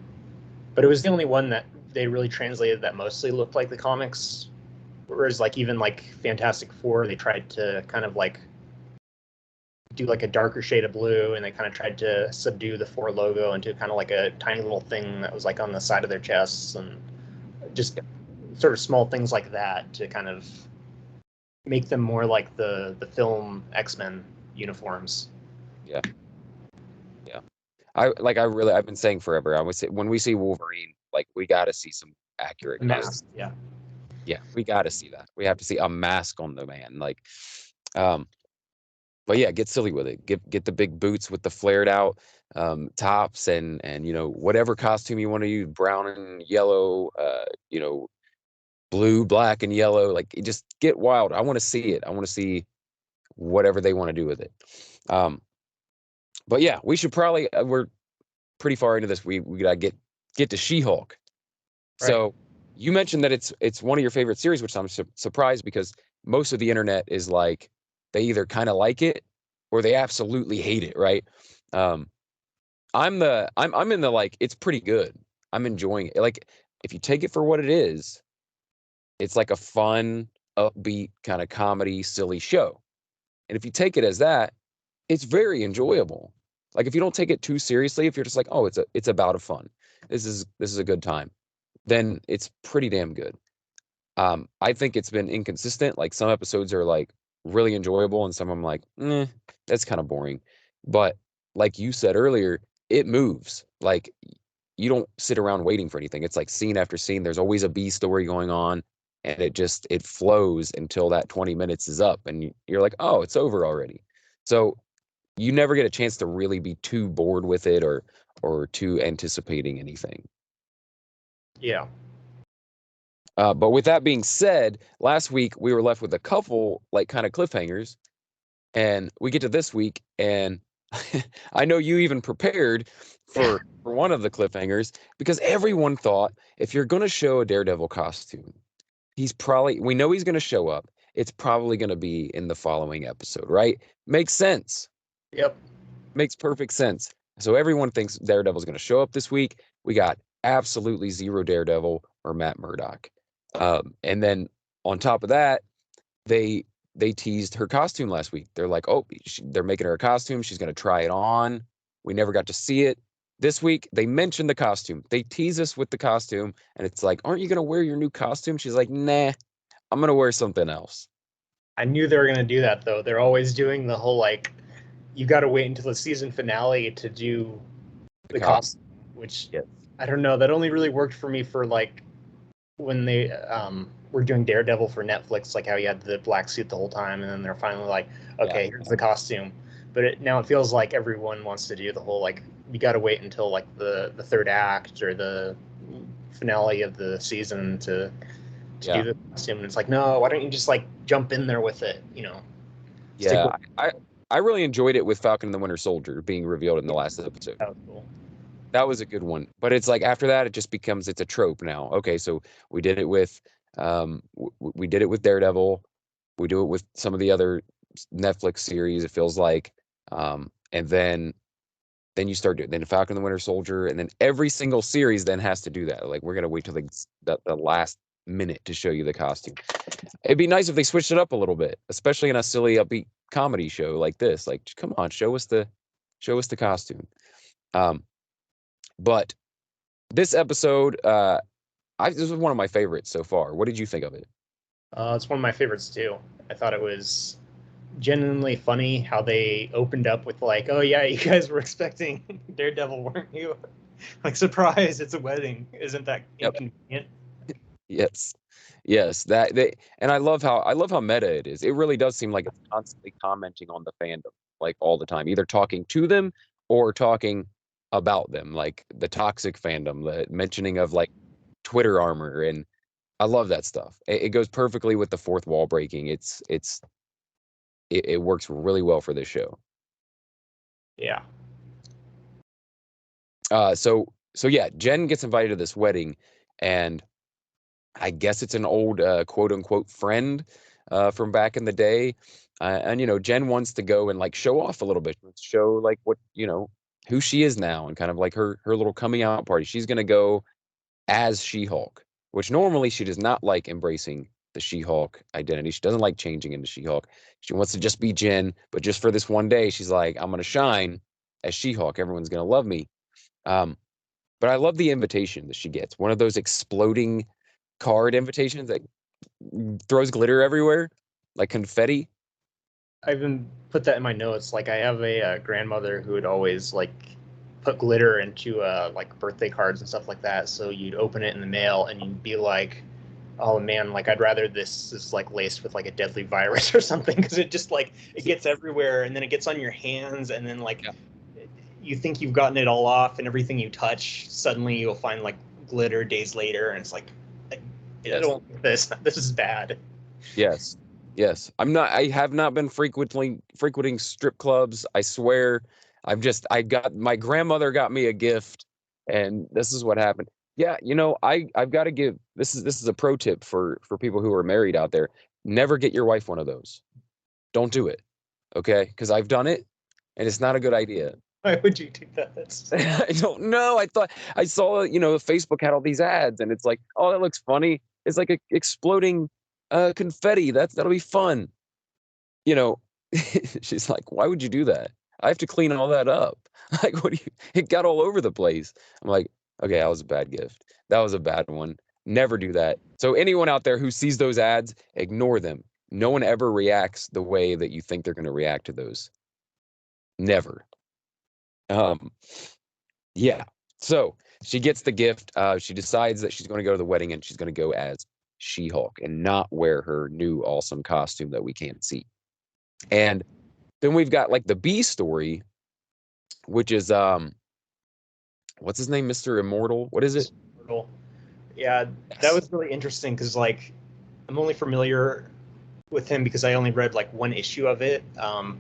but it was the only one that they really translated that mostly looked like the comics. Whereas like even like Fantastic Four, they tried to kind of like do like a darker shade of blue, and they kind of tried to subdue the Four logo into kind of like a tiny little thing that was like on the side of their chests, and just sort of small things like that to kind of make them more like the film X-Men uniforms. Yeah, yeah. I've been saying forever. I would say when we see Wolverine, like we got to see some accurate Mask, yeah. Yeah, we got to see that. We have to see a mask on the man. Like, um, but yeah, get silly with it. Get the big boots with the flared out tops and whatever costume you want to use, brown and yellow, blue, black and yellow. Like just get wild. I want to see it. I want to see whatever they want to do with it. Um, but yeah, we should probably we're pretty far into this. We gotta get to She-Hulk. Right. So you mentioned that it's one of your favorite series, which I'm surprised because most of the internet is like they either kind of like it or they absolutely hate it, right? Um, I'm in the like it's pretty good. I'm enjoying it. Like if you take it for what it is, it's like a fun, upbeat kind of comedy, silly show. And if you take it as that, it's very enjoyable. Like if you don't take it too seriously, if you're just like, oh, it's about a fun. This is a good time, then it's pretty damn good. I think it's been inconsistent. Like some episodes are like really enjoyable, and some I'm like, that's kind of boring. But like you said earlier, it moves. Like you don't sit around waiting for anything. It's like scene after scene. There's always a B story going on, and it flows until that 20 minutes is up, and you're like, oh, it's over already. So you never get a chance to really be too bored with it or too anticipating anything. Yeah. But with that being said, last week we were left with a couple like kind of cliffhangers, and we get to this week, and I know you even prepared for one of the cliffhangers because everyone thought if you're going to show a Daredevil costume, we know he's going to show up. It's probably going to be in the following episode, right? Makes sense. Yep. Makes perfect sense. So everyone thinks Daredevil's going to show up this week. We got absolutely zero Daredevil or Matt Murdock. And then on top of that, they they teased her costume last week. They're like, oh, they're making her a costume. She's going to try it on. We never got to see it. This week, they mentioned the costume. They tease us with the costume, and it's like, aren't you going to wear your new costume? She's like, nah, I'm going to wear something else. I knew they were going to do that, though. They're always doing the whole like you got to wait until the season finale to do the costume, which I don't know. That only really worked for me for like when they were doing Daredevil for Netflix, like how he had the black suit the whole time, and then they're finally like, okay, here's the costume. But now it feels like everyone wants to do the whole like you got to wait until like the third act or the finale of the season to do the costume. And it's like, no, why don't you just like jump in there with it? You know? Yeah, I really enjoyed it with Falcon and the Winter Soldier being revealed in the last episode. That was cool. That was a good one. But it's like after that, it just becomes it's a trope now. Okay, so we did it with we did it with Daredevil. We do it with some of the other Netflix series. It feels like, and then you start doing then Falcon and the Winter Soldier, and then every single series then has to do that. Like we're gonna wait till the last minute to show you the costume. It'd be nice if they switched it up a little bit, especially in a silly upbeat comedy show like this. Like, come on, show us the costume. But this episode, this was one of my favorites so far. What did you think of it? It's one of my favorites too. I thought it was genuinely funny how they opened up with like, "Oh yeah, you guys were expecting Daredevil, weren't you? Like, surprise, it's a wedding. Isn't that inconvenient?" Yes, that they and I love how meta it is. It really does seem like it's constantly commenting on the fandom, like all the time, either talking to them or talking about them, like the toxic fandom, the mentioning of like Twitter armor, and I love that stuff. It goes perfectly with the fourth wall breaking. It works really well for this show. Yeah. So yeah, Jen gets invited to this wedding, and I guess it's an old quote unquote friend from back in the day. And Jen wants to go and like show off a little bit, show like what, who she is now, and kind of like her little coming out party. She's going to go as She-Hulk, which normally she does not like embracing the She-Hulk identity. She doesn't like changing into She-Hulk. She wants to just be Jen, but just for this one day, she's like, I'm going to shine as She-Hulk. Everyone's going to love me. But I love the invitation that she gets. One of those exploding card invitations that throws glitter everywhere, like confetti. I even put that in my notes. Like, I have a grandmother who would always like put glitter into like birthday cards and stuff like that. So you'd open it in the mail and you'd be like, "Oh man, like I'd rather this is like laced with like a deadly virus or something," because it just like it gets everywhere and then it gets on your hands and then like you think you've gotten it all off and everything you touch suddenly you'll find like glitter days later and it's like I don't like this. This is bad. Yes. I have not been frequenting strip clubs. I swear. My grandmother got me a gift, and this is what happened. Yeah, I've got to give this is a pro tip for people who are married out there. Never get your wife one of those. Don't do it. Okay? Because I've done it and it's not a good idea. Why would you do that? I don't know. I thought I saw, Facebook had all these ads, and it's like, oh, that looks funny. It's like exploding confetti. That'll be fun. She's like, why would you do that? I have to clean all that up. Like, it got all over the place. I'm like, okay, that was a bad gift. That was a bad one. Never do that. So anyone out there who sees those ads, ignore them. No one ever reacts the way that you think they're going to react to those. Never. Yeah. So she gets the gift. She decides that she's going to go to the wedding and she's going to go as She-Hulk and not wear her new awesome costume that we can't see. And then we've got like the B story, which is what's his name, Mr. Immortal? What is it? Immortal. Yeah, that was really interesting because like I'm only familiar with him because I only read like one issue of it.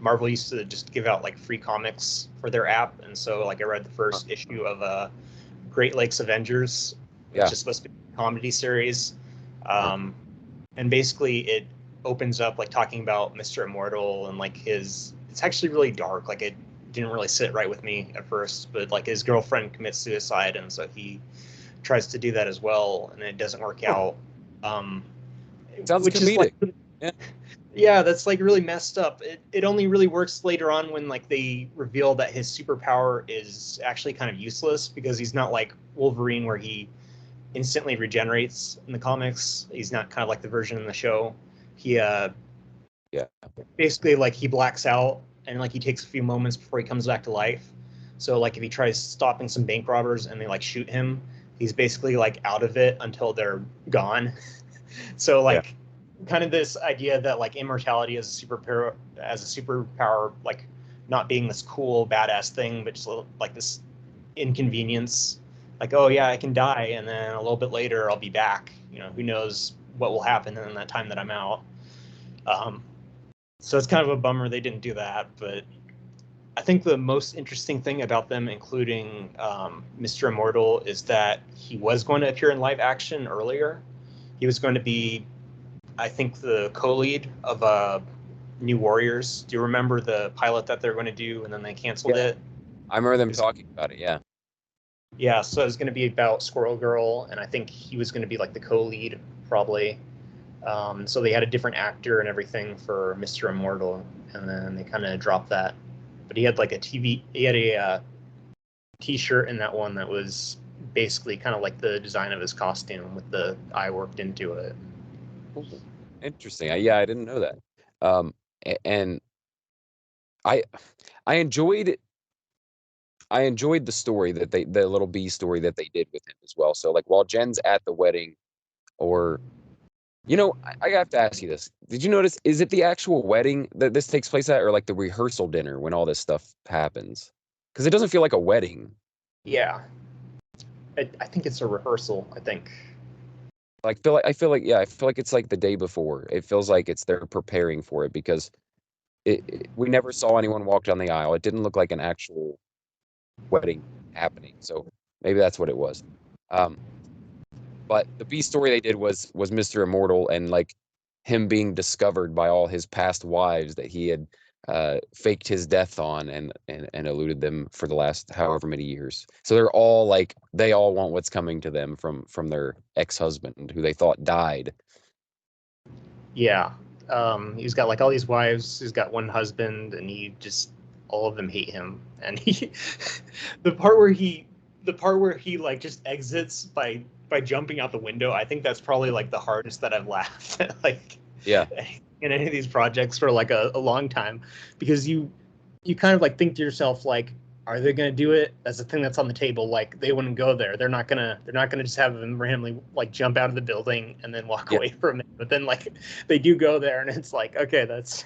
Marvel used to just give out like free comics for their app, and so like I read the first issue of Great Lakes Avengers, which is supposed to be a comedy series. And basically it opens up like talking about Mr. Immortal and like it's actually really dark. Like it didn't really sit right with me at first, but like his girlfriend commits suicide and so he tries to do that as well and it doesn't work out. Sounds comedic. Yeah, that's like really messed up. It only really works later on when like they reveal that his superpower is actually kind of useless because he's not like Wolverine where he instantly regenerates in the comics. He's not kind of like the version in the show. He basically like he blacks out and like he takes a few moments before he comes back to life. So like if he tries stopping some bank robbers and they like shoot him, he's basically like out of it until they're gone. So Yeah. like kind of this idea that like immortality as a superpower, like not being this cool badass thing, but just like this inconvenience. Like, oh yeah, I can die, and then a little bit later I'll be back. You know, who knows what will happen in that time that I'm out. Um, so it's kind of a bummer they didn't do that. But I think the most interesting thing about them including Mr. Immortal is that he was going to appear in live action earlier. He was going to be, I think, the co-lead of New Warriors. Do you remember the pilot that they're going to do, and then they canceled Yeah. it? I remember them talking about it. Yeah. Yeah, so it was going to be about Squirrel Girl, and I think he was going to be like the co-lead, probably. So they had a different actor and everything for Mr. Immortal, and then they kind of dropped that. But he had like he had a T-shirt in that one that was basically kind of like the design of his costume with the eye worked into it. Ooh, interesting. Yeah, I didn't know that. Um, and I I enjoyed the story that the little B story that they did with him as well. So like while Jen's at the wedding, or I have to ask you this. Did you notice, is it the actual wedding that this takes place at, or like the rehearsal dinner when all this stuff happens? Because it doesn't feel like a wedding. Yeah, I think it's a rehearsal. I think. I feel like it's like the day before. It feels like they're preparing for it because we never saw anyone walk down the aisle. It didn't look like an actual wedding happening. So maybe that's what it was. Um, but the B story they did was Mr. Immortal, and like him being discovered by all his past wives that he had faked his death on, and eluded them for the last however many years. So they all want what's coming to them from their ex-husband who they thought died. Yeah, he's got like all these wives. He's got one husband, and he just all of them hate him. And he, the part where he like just exits by jumping out the window. I think that's probably like the hardest that I've laughed at, like Yeah. in any of these projects for like a long time, because you kind of like think to yourself like, are they going to do it? That's the thing that's on the table. Like they wouldn't go there. They're not gonna just have them randomly like jump out of the building and then walk Yeah. away from it. But then like they do go there, and it's like, okay, that's,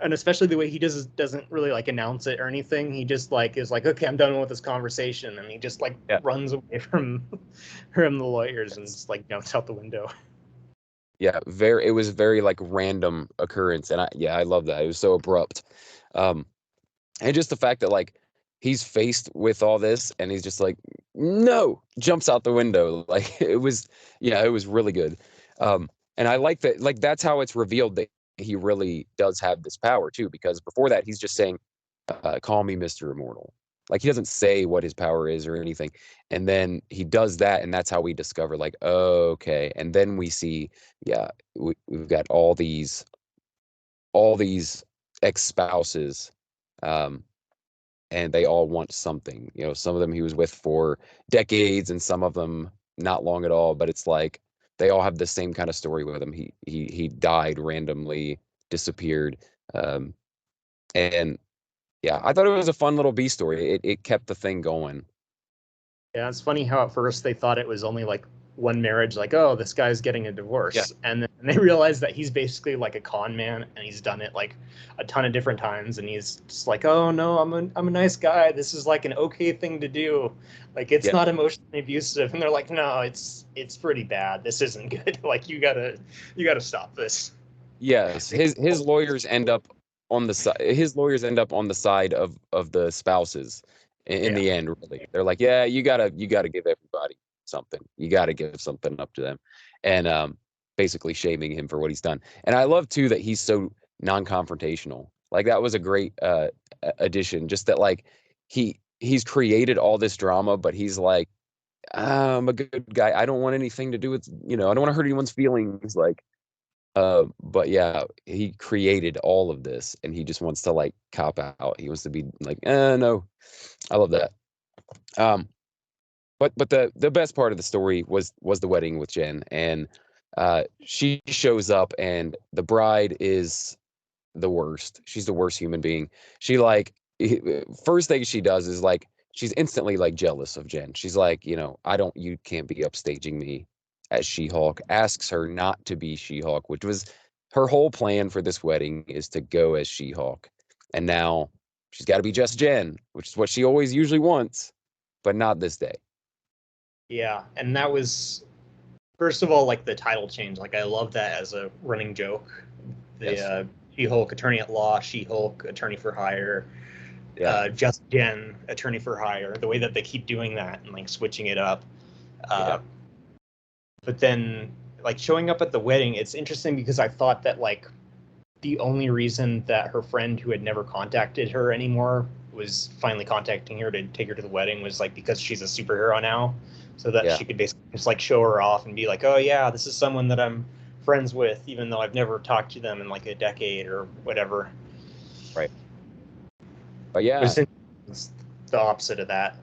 and especially the way he doesn't really like announce it or anything. He just like is like, okay, I'm done with this conversation, and he just like Yeah. runs away from the lawyers and just like jumps out the window. Yeah, it was very like random occurrence, and I love that. It was so abrupt. Um and just the fact that like he's faced with all this and he's just like, no, jumps out the window. Like it was really good. And I like that, like that's how it's revealed that he really does have this power too, because before that he's just saying, call me Mr. Immortal. Like he doesn't say what his power is or anything. And then he does that, and that's how we discover, like, oh, okay. And then we see, yeah, we've got all these ex-spouses, um, and they all want something. Some of them he was with for decades, and some of them not long at all. But it's like they all have the same kind of story with him. He died randomly, disappeared, um, and yeah, I thought it was a fun little B story. It kept the thing going. Yeah, it's funny how at first they thought it was only like one marriage, like, oh, this guy's getting a Yeah, divorce. And then they realized that he's basically like a con man, and he's done it like a ton of different times. And he's just like, oh, no, I'm a nice guy. This is like an okay thing to do. Like, it's yeah, not emotionally abusive. And they're like, no, it's pretty bad. This isn't good. Like, you gotta stop this. yes. His lawyers end up on the side. His lawyers end up on the side of the spouses in Yeah. the end. Really, they're like, yeah, you gotta give everybody something. You gotta give something up to them, and basically shaming him for what he's done. And I love too that he's so non-confrontational. Like that was a great addition. Just that like he's created all this drama, but he's like, I'm a good guy. I don't want anything to do with, I don't want to hurt anyone's feelings. Like, but yeah, he created all of this, and he just wants to like cop out. He wants to be like, no. I love that. Um, but the best part of the story was the wedding with Jen, and she shows up, and the bride is the worst. She's the worst human being. She like first thing she does is like she's instantly like jealous of Jen. She's like, you can't be upstaging me as She-Hulk. Asks her not to be She-Hulk, which was her whole plan for this wedding is to go as She-Hulk. And now she's got to be just Jen, which is what she always usually wants, but not this day. Yeah, and that was first of all like the title change. Like I love that as a running joke. The Yes. She-Hulk attorney at law, She-Hulk attorney for hire, Yeah. just Jen attorney for hire. The way that they keep doing that and like switching it up. Yeah. But then like showing up at the wedding, it's interesting because I thought that like the only reason that her friend who had never contacted her anymore was finally contacting her to take her to the wedding was like because she's a superhero now, so that Yeah. she could basically just like show her off and be like, oh yeah, this is someone that I'm friends with, even though I've never talked to them in like a decade or whatever. Right. But yeah, It's the opposite of that.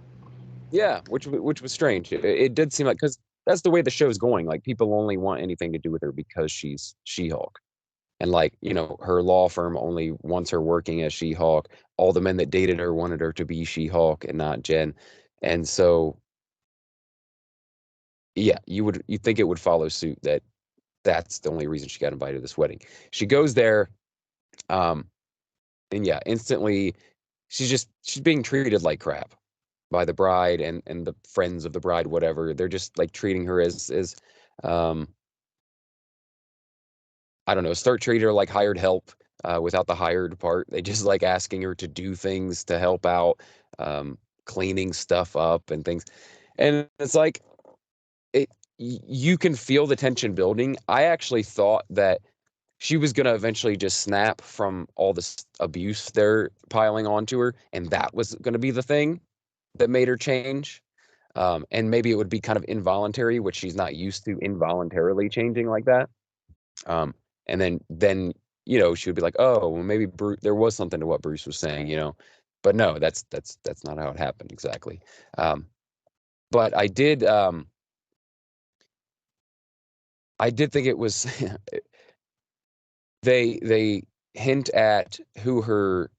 yeah, which was strange. It did seem like because that's the way the show's going. Like people only want anything to do with her because she's She-Hulk, and like her law firm only wants her working as She-Hulk. All the men that dated her wanted her to be She-Hulk and not Jen, and so yeah, you think it would follow suit that that's the only reason she got invited to this wedding. She goes there, um, and yeah, instantly she's being treated like crap by the bride and the friends of the bride, whatever. They're just like treating her as um I don't know, start treating her like hired help without the hired part. They just like asking her to do things to help out, cleaning stuff up and things. And it's like you can feel the tension building. I actually thought that she was gonna eventually just snap from all this abuse they're piling onto her, and that was gonna be the thing that made her change. And maybe it would be kind of involuntary, which she's not used to involuntarily changing like that. Um, and then she would be like, oh, well, maybe there was something to what Bruce was saying. But no, that's not how it happened exactly. But I did think it was they hint at who her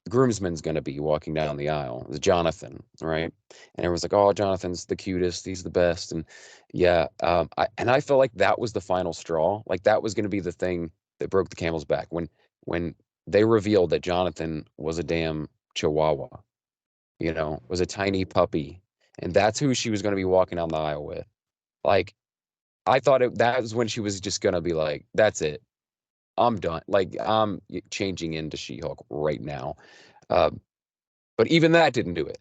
groomsman's going to be walking down the aisle. It's Jonathan, right? And everyone's like, "Oh, Jonathan's the cutest. He's the best." And yeah, I felt like that was the final straw. Like that was going to be the thing that broke the camel's back when they revealed that Jonathan was a damn Chihuahua. Was a tiny puppy, and that's who she was going to be walking down the aisle with. Like I thought that was when she was just going to be like, "That's it. I'm done. Like I'm changing into She-Hulk right now." Um, but even that didn't do it.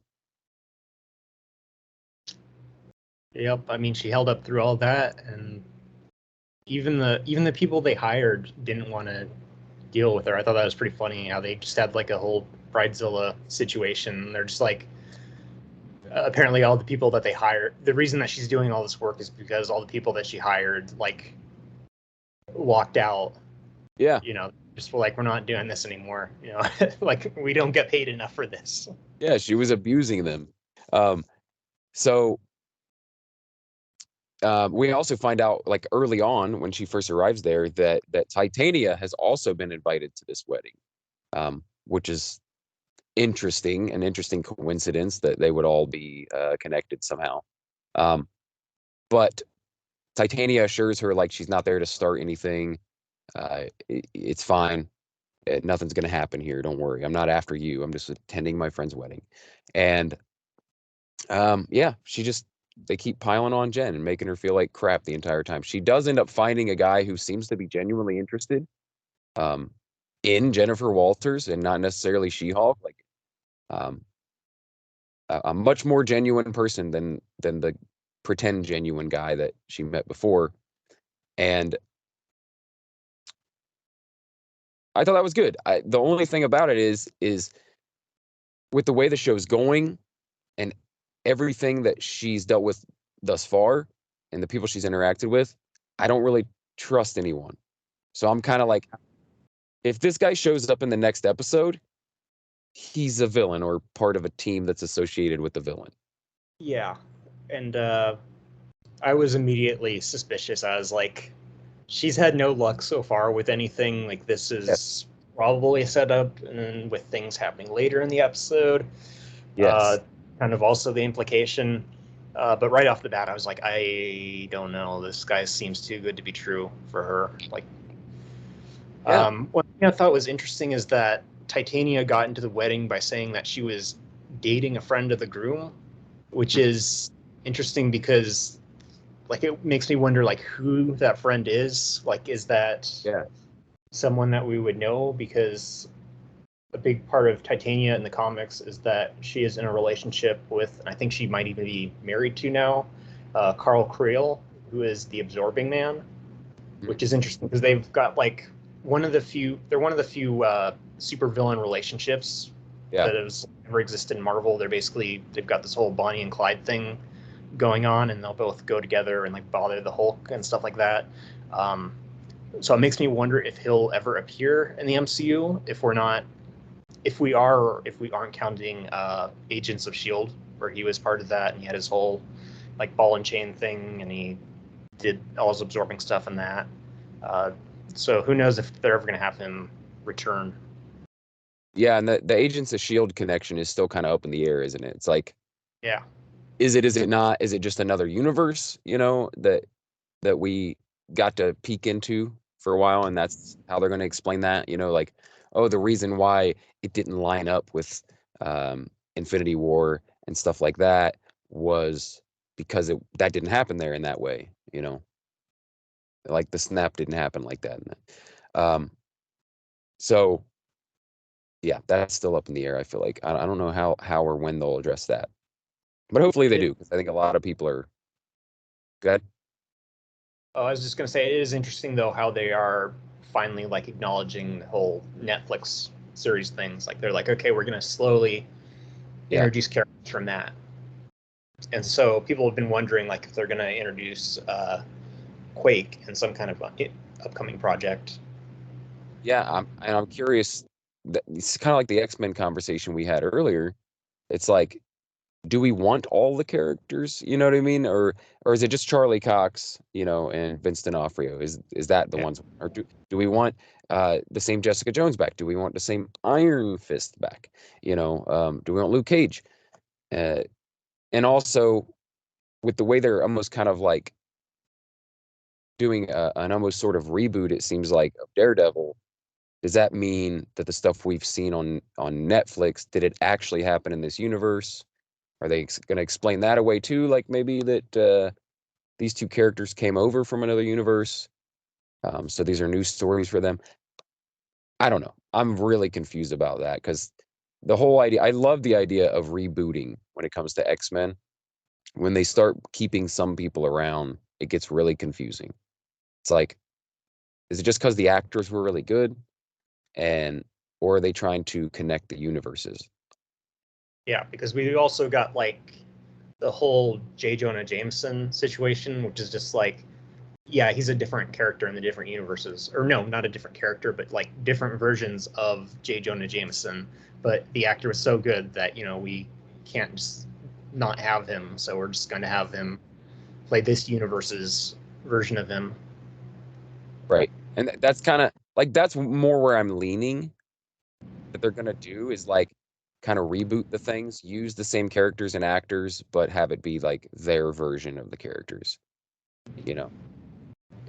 Yep, I mean she held up through all that, and even the people they hired didn't want to deal with her. I thought that was pretty funny how they just had like a whole Bridezilla situation. They're just like, apparently all the people that they hired, the reason that she's doing all this work is because all the people that she hired like walked out. Yeah. Just like, we're not doing this anymore. Like we don't get paid enough for this. Yeah, she was abusing them. So we also find out like early on when she first arrives there that Titania has also been invited to this wedding, which is an interesting coincidence that they would all be connected somehow. But Titania assures her like she's not there to start anything. It's fine. Nothing's going to happen here. Don't worry. I'm not after you. I'm just attending my friend's wedding. And yeah, they keep piling on Jen and making her feel like crap the entire time. She does end up finding a guy who seems to be genuinely interested um, in Jennifer Walters and not necessarily She-Hulk. Like um, a much more genuine person than the pretend genuine guy that she met before. And I thought that was good. The only thing about it is with the way the show's going and everything that she's dealt with thus far and the people she's interacted with, I don't really trust anyone. So I'm kind of like, if this guy shows up in the next episode, he's a villain or part of a team that's associated with the villain. Yeah, and I was immediately suspicious. I was like, she's had no luck so far with anything. Like this Yes. is probably set up, and with things happening later in the episode. Yes. Kind of also the implication. But right off the bat, I was like, I don't know. This guy seems too good to be true for her. Like, Yeah. one thing I thought was interesting is that Titania got into the wedding by saying that she was dating a friend of the groom, which is interesting because, like, it makes me wonder, like, who that friend is. Like, is that Yeah. someone that we would know? Because a big part of Titania in the comics is that she is in a relationship with, and I think she might even be married to now, Carl Creel, who is the Absorbing Man, Mhm. which is interesting because they've got like they're one of the few supervillain relationships Yeah. that has ever existed in Marvel. They've got this whole Bonnie and Clyde thing going on, and they'll both go together and like bother the Hulk and stuff like that. Um, so it makes me wonder if he'll ever appear in the MCU. If we aren't counting Agents of Shield, where he was part of that, and he had his whole like ball and chain thing, and he did all his absorbing stuff in that. Uh, so who knows if they're ever going to have him return? Yeah, and the Agents of Shield connection is still kind of up in the air, isn't it? It's like, Yeah, is it not? Is it just another universe, that we got to peek into for a while, and that's how they're going to explain that, like, oh, the reason why it didn't line up with Infinity War and stuff like that was because that didn't happen there in that way, like the snap didn't happen like that. So yeah, that's still up in the air. I feel like I don't know how or when they'll address that, but hopefully they it, do, because I think a lot of people are good. I was just going to say it is interesting though how they are finally like acknowledging the whole Netflix series things. Like they're like, okay, we're going to slowly Yeah. introduce characters from that. And so people have been wondering like if they're going to introduce Quake in some kind of upcoming project. Yeah, I'm curious. It's kind of like the X-Men conversation we had earlier. It's like, do we want all the characters? You know what I mean? Or is it just Charlie Cox, and Vince D'Onofrio? Is that the Yeah. ones? Or do we want the same Jessica Jones back? Do we want the same Iron Fist back? Do we want Luke Cage? Uh, and also, with the way they're almost kind of like doing an almost sort of reboot, it seems like, of Daredevil. Does that mean that the stuff we've seen on Netflix, did it actually happen in this universe? Are they going to explain that away too? Like maybe that these two characters came over from another universe, so these are new stories for them. I don't know. I'm really confused about that, because the whole idea, I love the idea of rebooting when it comes to X-Men. When they start keeping some people around, it gets really confusing. It's like, is it just because the actors were really good, and or are they trying to connect the universes? Yeah, because we also got like the whole J. Jonah Jameson situation, which is just like, yeah, he's a different character in the different universes. Or no, not a different character, but like different versions of J. Jonah Jameson. But the actor was so good that, we can't just not have him. So we're just going to have him play this universe's version of him. Right. And that's kind of like, that's more where I'm leaning, that they're going to do is like kind of reboot the things, use the same characters and actors, but have it be like their version of the characters, you know?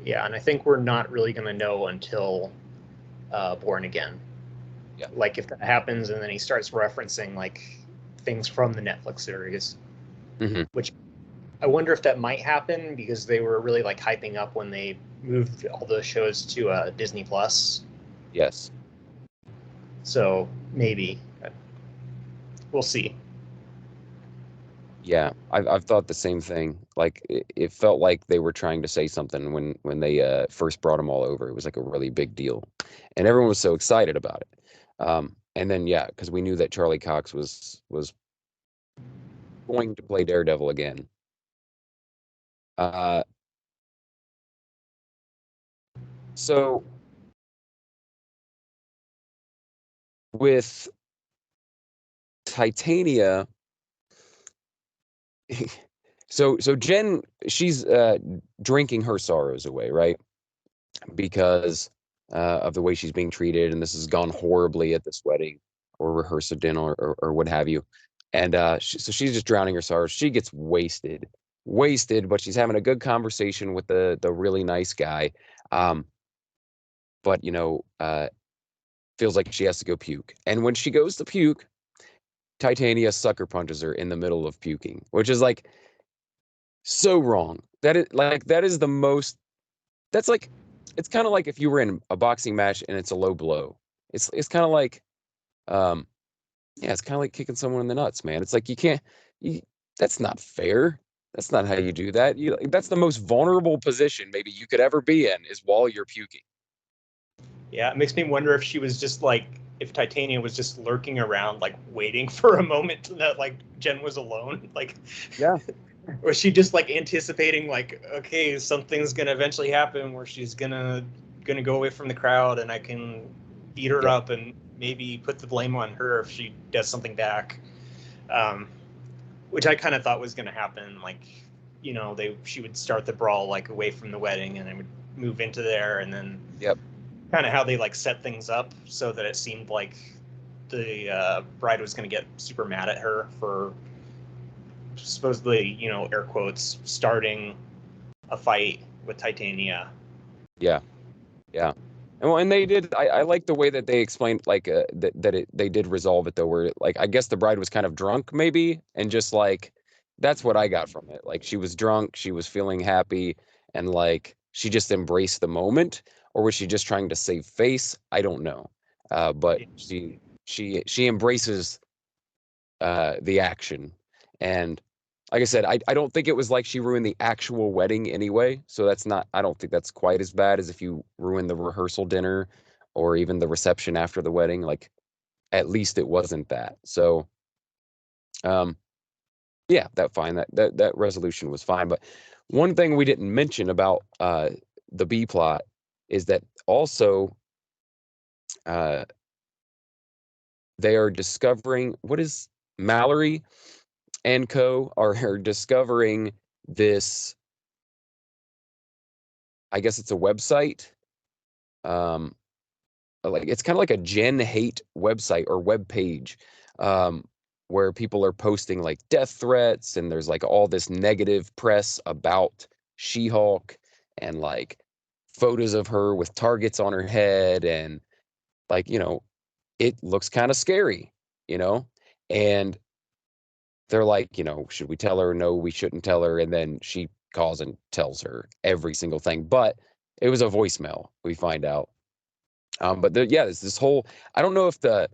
Yeah, and I think we're not really going to know until Born Again. Yeah. Like if that happens and then he starts referencing like things from the Netflix series, Hmm. which I wonder if that might happen because they were really like hyping up when they moved all those shows to Disney Plus. Yes. So maybe we'll see. Yeah. I've thought the same thing. Like it felt like they were trying to say something when they first brought them all over. It was like a really big deal, and everyone was so excited about it. And then, yeah, because we knew that Charlie Cox was going to play Daredevil again. Uh, so with Titania, so Jen, she's drinking her sorrows away, right? Because of the way she's being treated, and this has gone horribly at this wedding or rehearsal dinner or what have you. And so she's just drowning her sorrows. She gets wasted, but she's having a good conversation with the really nice guy. Um, but feels like she has to go puke. And when she goes to puke, Titania sucker punches her in the middle of puking, which is like so wrong. That is the most. That's like it's kind of like if you were in a boxing match and it's a low blow. It's kind of like um yeah, it's kind of like kicking someone in the nuts, man. It's like you can't you that's not fair. That's not how you do that. That's the most vulnerable position maybe you could ever be in is while you're puking. Yeah, it makes me wonder if she was just like, if Titania was just lurking around, like waiting for a moment that like Jen was alone. Like, Yeah. was she just like anticipating, like, okay, something's gonna eventually happen where she's gonna go away from the crowd, and I can beat her Yeah. up and maybe put the blame on her if she does something back. Which I kind of thought was gonna happen. Like, she would start the brawl like away from the wedding, and they would move into there, and then Yep. kind of how they like set things up so that it seemed like the bride was going to get super mad at her for supposedly, air quotes, starting a fight with Titania. Yeah. Yeah. And they did. I like the way that they explained, like they did resolve it though, where like I guess the bride was kind of drunk maybe, and just like that's what I got from it. Like she was drunk, she was feeling happy, and like she just embraced the moment, or was she just trying to save face? I don't know. But she embraces the action, and like I said, I don't think it was like she ruined the actual wedding anyway. So that's not, I don't think that's quite as bad as if you ruin the rehearsal dinner or even the reception after the wedding. Like at least it wasn't that. So um yeah, that resolution was fine. But one thing we didn't mention about the B plot is that also uh they are discovering what is Mallory and co are discovering this, I guess it's a website. Um, like it's kind of like a Gen hate website or web page, um, where people are posting like death threats, and there's like all this negative press about She-Hulk, and like photos of her with targets on her head, and like it looks kind of scary, you know, and they're like, should we tell her? No, we shouldn't tell her. And then she calls and tells her every single thing. But it was a voicemail, we find out. But yeah, there's this whole, I don't know if the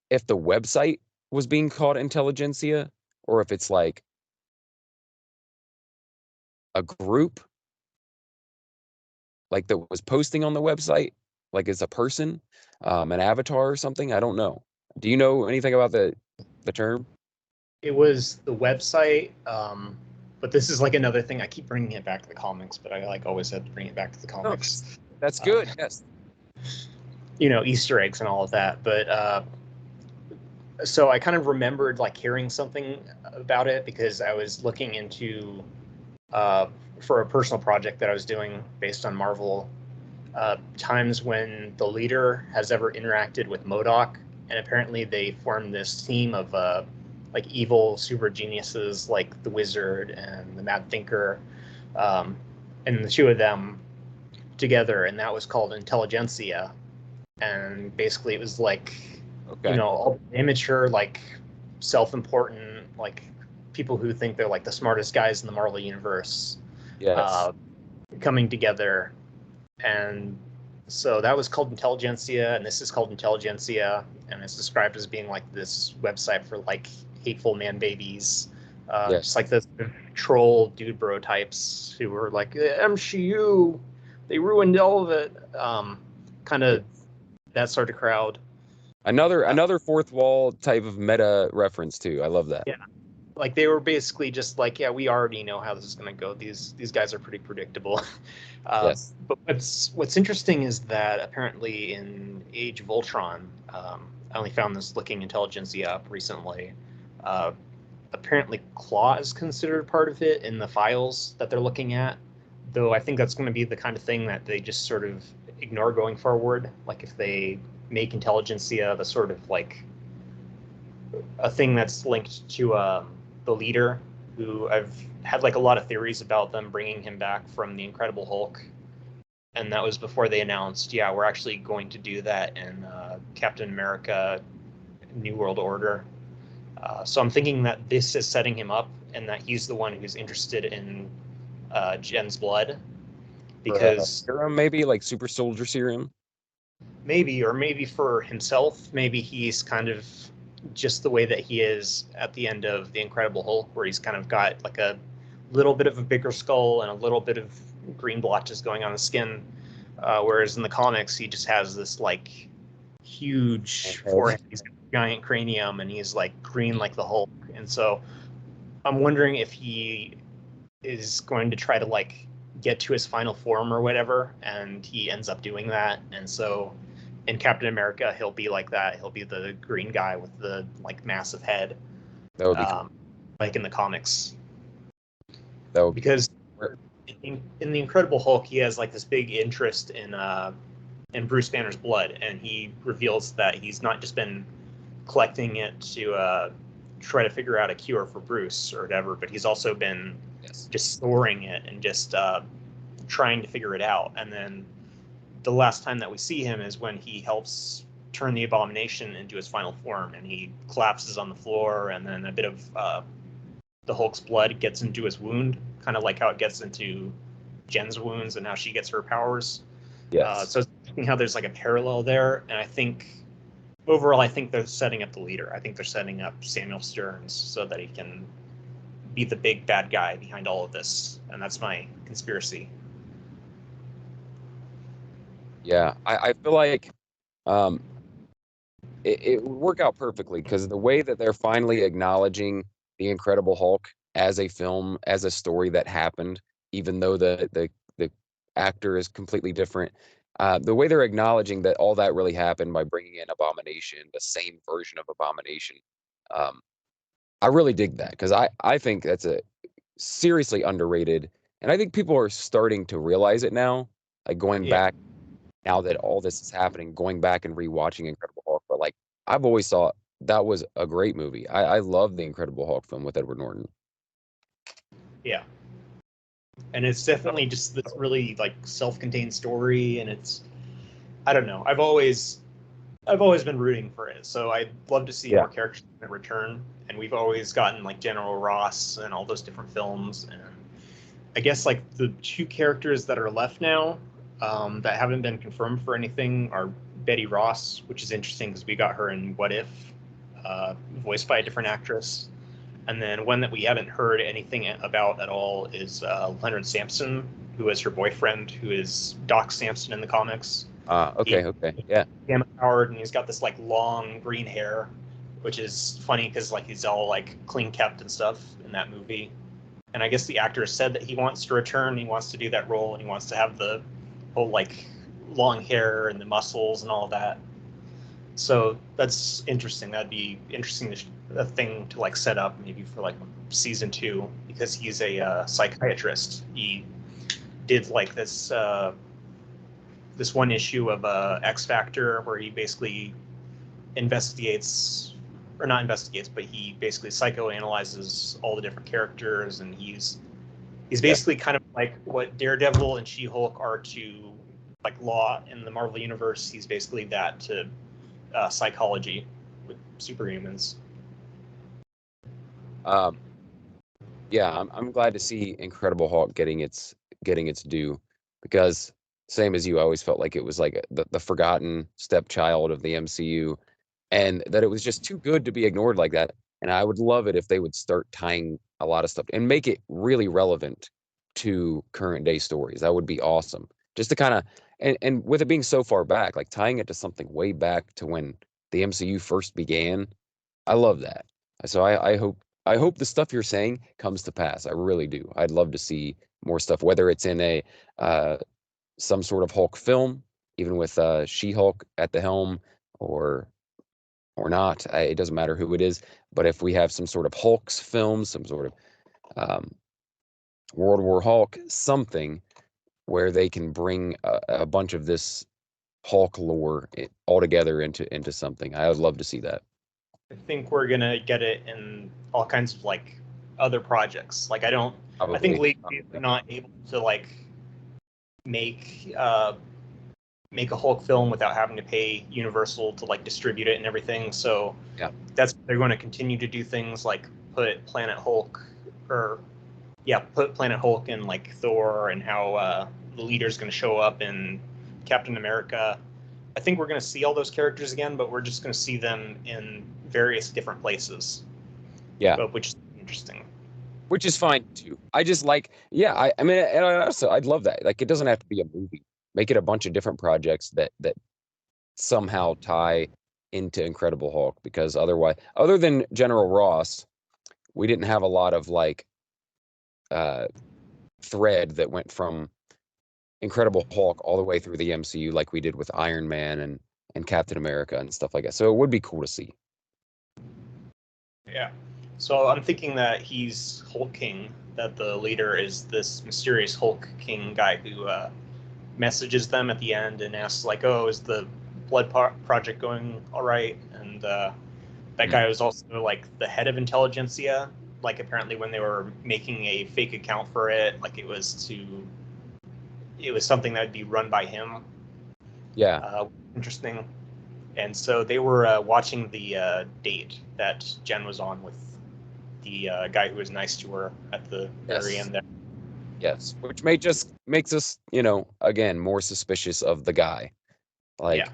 website was being called Intelligentsia, or if it's like a group like that was posting on the website, like it's a person, an avatar or something. I don't know. Do you know anything about the term? It was the website, but this is like another thing. I keep bringing it back to the comics, but I like always have to bring it back to the No, comics. that's good. Yes. Easter eggs and all of that. But so I kind of remembered like hearing something about it because I was looking into uh, for a personal project that I was doing based on Marvel, times when the leader has ever interacted with MODOK, and apparently they formed this team of like evil super geniuses like the Wizard and the Mad Thinker, and the two of them together, and that was called Intelligentsia. And basically, it was like, Okay. all immature, like self-important, like people who think they're like the smartest guys in the Marvel universe, Yes. uh, coming together. And so that was called Intelligentsia, and this is called Intelligentsia, and it's described as being like this website for like hateful man babies, just Yes. like the troll dude bro types who were like MCU, they ruined all of it, kind of Yes. that sort of crowd. Uh, Another fourth wall type of meta reference too. I love that. yeah, like they were basically just like, yeah, we already know how this is going to go. These guys are pretty predictable. Yes. But what's interesting is that apparently in Age of Ultron, I only found this looking Intelligentsia up recently. Uh, Apparently, Claw is considered part of it in the files that they're looking at. Though I think that's going to be the kind of thing that they just sort of ignore going forward. Like if they make intelligentsia the sort of like a thing that's linked to the leader, who I've had like a lot of theories about them bringing him back from the Incredible Hulk, and that was before they announced, yeah, we're actually going to do that in Captain America: New World Order. So I'm thinking that this is setting him up, and that he's the one who's interested in Jen's blood, because serum, maybe like super soldier serum. maybe for himself, maybe he's kind of just the way that he is at the end of the Incredible Hulk, where he's kind of got like a little bit of a bigger skull and a little bit of green blotches going on the skin, whereas in the comics he just has this like huge forehead, he's got a giant cranium, and he's like green like the Hulk. And so I'm wondering if he is going to try to like get to his final form or whatever, and he ends up doing that. And so in Captain America, he'll be like that. He'll be the green guy with the like massive head, That would be cool. like in the comics. That would because in the Incredible Hulk, he has like this big interest in Bruce Banner's blood, and he reveals that he's not just been collecting it to try to figure out a cure for Bruce or whatever, but he's also been just storing it and just trying to figure it out. And then the last time that we see him is when he helps turn the Abomination into his final form, and he collapses on the floor, and then a bit of the Hulk's blood gets into his wound, kind of like how it gets into Jen's wounds and how she gets her powers. Yes. So it's interesting how there's like a parallel there, and I think overall, I think they're setting up the leader. I think they're setting up Samuel Stearns so that he can be the big bad guy behind all of this, and that's my conspiracy. Yeah, I feel like it would work out perfectly because the way that they're finally acknowledging the Incredible Hulk as a film, as a story that happened, even though the actor is completely different. The way they're acknowledging that all that really happened by bringing in Abomination, the same version of Abomination, I really dig that because I think that's a seriously underrated, and I think people are starting to realize it now, like going back now that all this is happening, going back and rewatching Incredible Hulk. But like I've always thought that was a great movie. I love the Incredible Hulk film with Edward Norton. Yeah, and it's definitely just this really like self-contained story, and it's, I don't know. I've always been rooting for it, so I'd love to see more characters return. And we've always gotten like General Ross and all those different films, and I guess like the two characters that are left now that haven't been confirmed for anything are Betty Ross, which is interesting because we got her in What If, voiced by a different actress. And then one that we haven't heard anything about at all is Leonard Sampson, who is her boyfriend, who is Doc Samson in the comics. Okay, yeah. Gamma powered, and he's got this like long green hair, which is funny because like he's all like clean kept and stuff in that movie. And I guess the actor said that he wants to return. He wants to do that role, and he wants to have the whole like long hair and the muscles and all that. So that's interesting. That'd be interesting a thing to like set up maybe for like season 2, because he's a psychiatrist. He did like this this one issue of X Factor where he basically investigates, or not investigates, but he basically psychoanalyzes all the different characters, and he's basically kind of like what Daredevil and She-Hulk are to like Law in the Marvel Universe. He's basically that to psychology with superhumans. Yeah, I'm glad to see Incredible Hulk getting its due, because same as you, I always felt like it was like the forgotten stepchild of the MCU, and that it was just too good to be ignored like that. And I would love it if they would start tying a lot of stuff and make it really relevant to current day stories. That would be awesome. Just to kind of, and with it being so far back, like tying it to something way back to when the MCU first began. I love that. So I hope the stuff you're saying comes to pass. I really do. I'd love to see more stuff, whether it's in a some sort of Hulk film, even with She-Hulk at the helm, or not. It doesn't matter who it is. But if we have some sort of Hulk's film, some sort of World War Hulk, something where they can bring a bunch of this Hulk lore altogether into something. I would love to see that. I think we're gonna get it in all kinds of like other projects. Like I think Probably, legally they're probably. not able to like make make a Hulk film without having to pay Universal to like distribute it and everything. So Yeah. that's they're going to continue to do things like put Planet Hulk or yeah, put Planet Hulk in like Thor and how the leader's going to show up in Captain America. I think we're going to see all those characters again, but we're just going to see them in various different places, Yeah. which is interesting. Which is fine too. I just like, yeah, I mean, and I also, I'd love that. Like, it doesn't have to be a movie. Make it a bunch of different projects that somehow tie into Incredible Hulk, because otherwise, other than General Ross, we didn't have a lot of like uh thread that went from Incredible Hulk all the way through the MCU like we did with Iron Man and Captain America and stuff like that. So it would be cool to see. Yeah. So I'm thinking that he's Hulk King, that the leader is this mysterious Hulk King guy who messages them at the end and asks like, "Oh, is the Project going all right?" And that Mm. guy was also like the head of Intelligentsia. Like apparently when they were making a fake account for it, like it was something that would be run by him. Yeah. Interesting. And so they were watching the date that Jen was on with the guy who was nice to her at the very Yes. end there. Yes. Which may just makes us, again, more suspicious of the guy. Yeah. Like,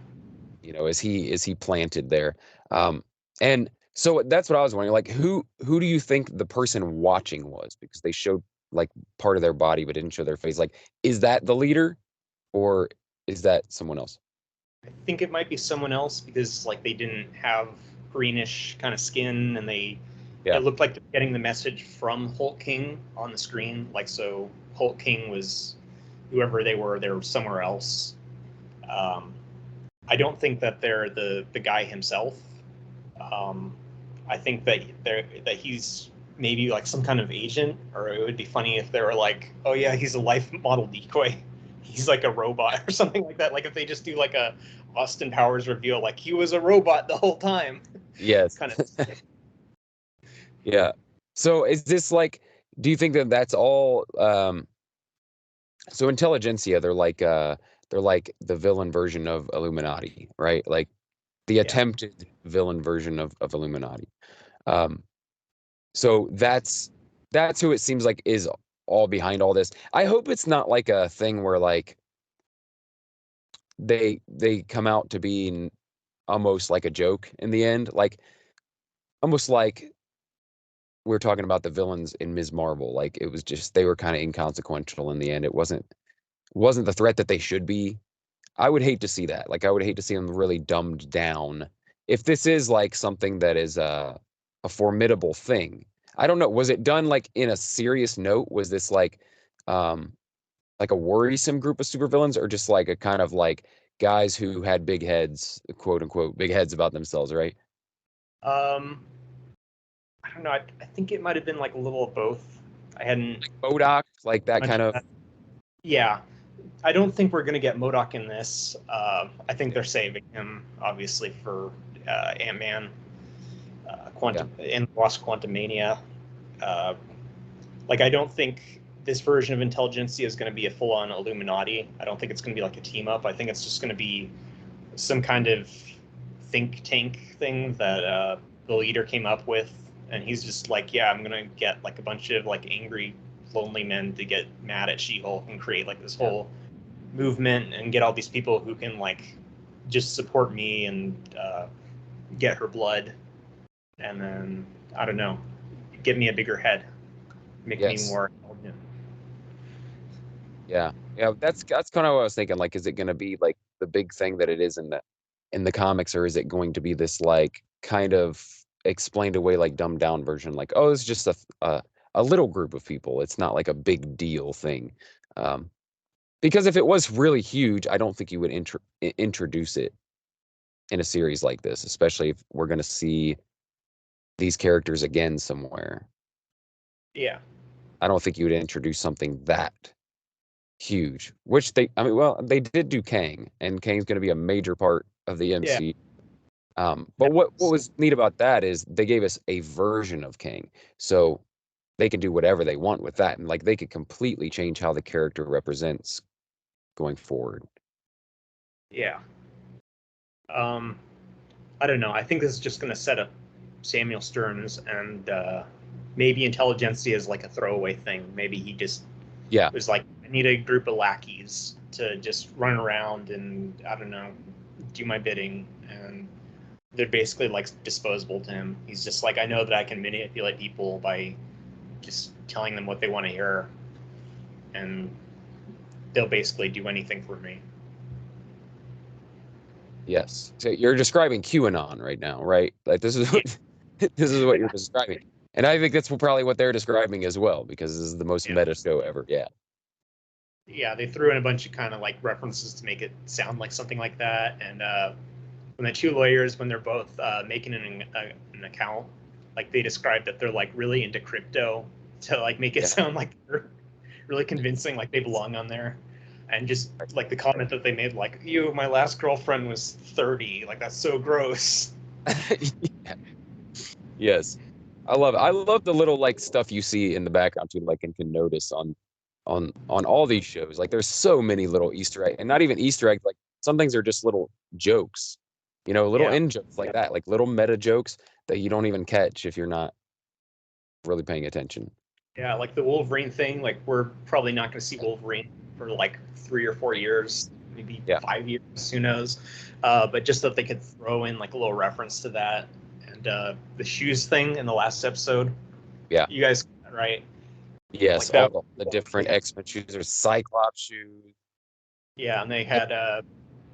is he planted there? Um, and so that's what I was wondering. Like, who do you think the person watching was? Because they showed like part of their body but didn't show their face. Like, is that the leader or is that someone else? I think it might be someone else because like they didn't have greenish kind of skin and it Yeah. looked like they're getting the message from Hulk King on the screen. Like so Hulk King was whoever they were somewhere else. Um, I don't think that they're the guy himself. Um, I think that he's maybe like some kind of agent, or it would be funny if they were like, oh yeah, he's a life model decoy. He's like a robot or something like that. Like if they just do like a Austin Powers reveal, like he was a robot the whole time, Yes. kind of. Yeah. So is this like, do you think that that's all so Intelligentsia, they're like the villain version of Illuminati, right? Like the Yeah. attempted villain version of Illuminati. Um so that's who it seems like is all behind all this. I hope it's not like a thing where like they come out to be almost like a joke in the end, like almost like we're talking about the villains in Ms. Marvel. Like it was just they were kind of inconsequential in the end. It wasn't the threat that they should be. I would hate to see that. Like I would hate to see them really dumbed down. If this is like something that is a formidable thing. I don't know. Was it done like in a serious note? Was this um like a worrisome group of supervillains or just like a kind of like guys who had big heads, quote unquote, big heads about themselves, right? Um, I don't know. I think it might have been like a little of both. I hadn't Modoc, like that much kind of of that. Yeah, I don't think we're gonna get Modoc in this. I think yeah, they're saving him obviously for Ant Man, yeah. Quantum in Lost Quantum Mania. Uh, like I don't think this version of Intelligentsia is going to be a full-on Illuminati. I don't think it's going to be like a team up. I think it's just going to be some kind of think tank thing that the leader came up with, and he's just like, yeah, I'm going to get like a bunch of like angry, lonely men to get mad at She-Hulk and create like this Yeah. whole movement and get all these people who can like just support me and get her blood, and then I don't know, get me a bigger head, make me Yes. more intelligent. Yeah. Yeah, that's kind of what I was thinking. Like, is it going to be like the big thing that it is in the comics, or is it going to be this like kind of explained away like dumbed down version? Like, oh, it's just a little group of people. It's not like a big deal thing. Um, because if it was really huge, I don't think you would introduce it in a series like this, especially if we're going to see these characters again somewhere. Yeah. I don't think you would introduce something that huge. Which I mean, well, they did do Kang, and Kang's going to be a major part of the Yeah. MC. But what was neat about that is they gave us a version of Kang, so they can do whatever they want with that, and like they could completely change how the character represents going forward. Yeah. I don't know. I think this is just going to set up Samuel Stearns, and maybe Intelligentsia is like a throwaway thing. Maybe he just Yeah, was like, I need a group of lackeys to just run around and, I don't know, do my bidding. And they're basically like disposable to him. He's just like, I know that I can manipulate people by just telling them what they want to hear, and they'll basically do anything for me. yes. So you're describing QAnon right now, right? Like this is Yeah. what this is what you're describing. And I think that's probably what they're describing as well, because this is the most Yeah. meta show ever. Yeah. Yeah, they threw in a bunch of kind of like references to make it sound like something like that. And when the two lawyers, when they're both making an account, like they describe that they're like really into crypto to like make it Yeah. sound like they're really convincing, like they belong on there. And just like the comment that they made, like, "You, my last girlfriend was 30." Like that's so gross. Yeah. Yes. I love it. I love the little like stuff you see in the background too, like and can notice on all these shows. Like there's so many little Easter eggs, and not even Easter eggs. Like some things are just little jokes, little Yeah, in jokes like that, like little meta jokes that you don't even catch if you're not really paying attention. yeah, like the Wolverine thing. Like we're probably not going to see Wolverine for like 3 or 4 years, maybe Yeah. 5 years. Who knows? But just that they could throw in like a little reference to that, and the shoes thing in the last episode. Yeah. You guys, right? Yes. Like All that. the different X-Men shoes. There's Cyclops shoes. Yeah, and they had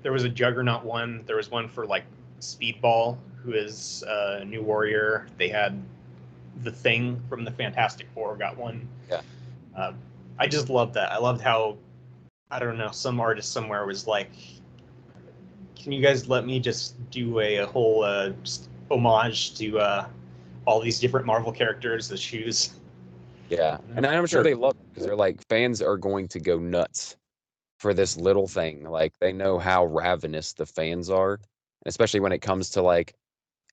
there was a Juggernaut one. There was one for like Speedball, who is a new warrior. They had the Thing from the Fantastic Four got one. Yeah. Uh, I just loved that. I loved how, I don't know, some artist somewhere was like, "Can you guys let me just do a whole just homage to all these different Marvel characters, the shoes?" Yeah. And I'm sure they love it because they're like fans are going to go nuts for this little thing. Like they know how ravenous the fans are, especially when it comes to like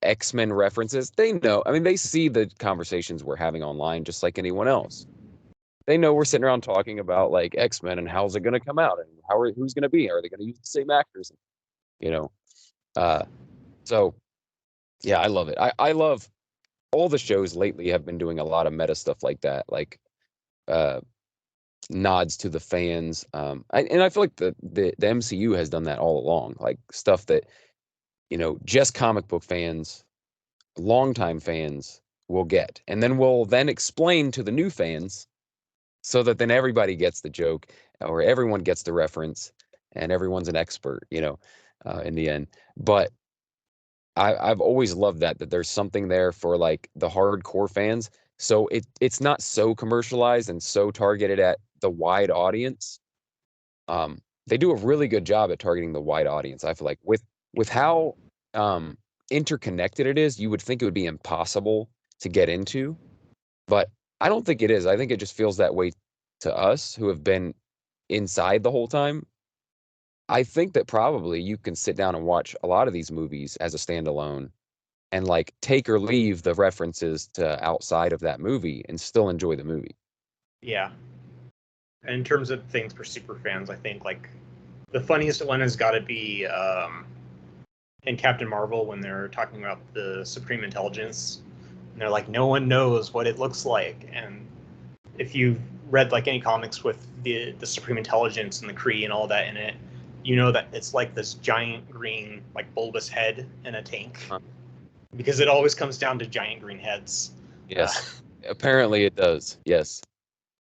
X-Men references. They know. I mean, they see the conversations we're having online just like anyone else. They know we're sitting around talking about like X-Men and how's it going to come out and who's going to be. Are they going to use the same actors? You know. Uh, so yeah, I love it. I love all the shows lately have been doing a lot of meta stuff like that, like uh, nods to the fans. And I feel like the MCU has done that all along, like stuff that just comic book fans, longtime fans will get, and then we'll then explain to the new fans so that then everybody gets the joke or everyone gets the reference and everyone's an expert, in the end. But I've always loved that there's something there for like the hardcore fans. So it's not so commercialized and so targeted at the wide audience. They do a really good job at targeting the wide audience. I feel like with how interconnected it is, you would think it would be impossible to get into, but I don't think it is. I think it just feels that way to us who have been inside the whole time. I think that probably you can sit down and watch a lot of these movies as a standalone and like take or leave the references to outside of that movie and still enjoy the movie. Yeah. And in terms of things for super fans, I think like the funniest one has got to be in Captain Marvel when they're talking about the Supreme Intelligence. And they're like, no one knows what it looks like. And if you've read like any comics with the Supreme Intelligence and the Kree and all that in it, you know that it's like this giant green, like bulbous head in a tank. Huh. Because it always comes down to giant green heads. Yes. Apparently it does. Yes.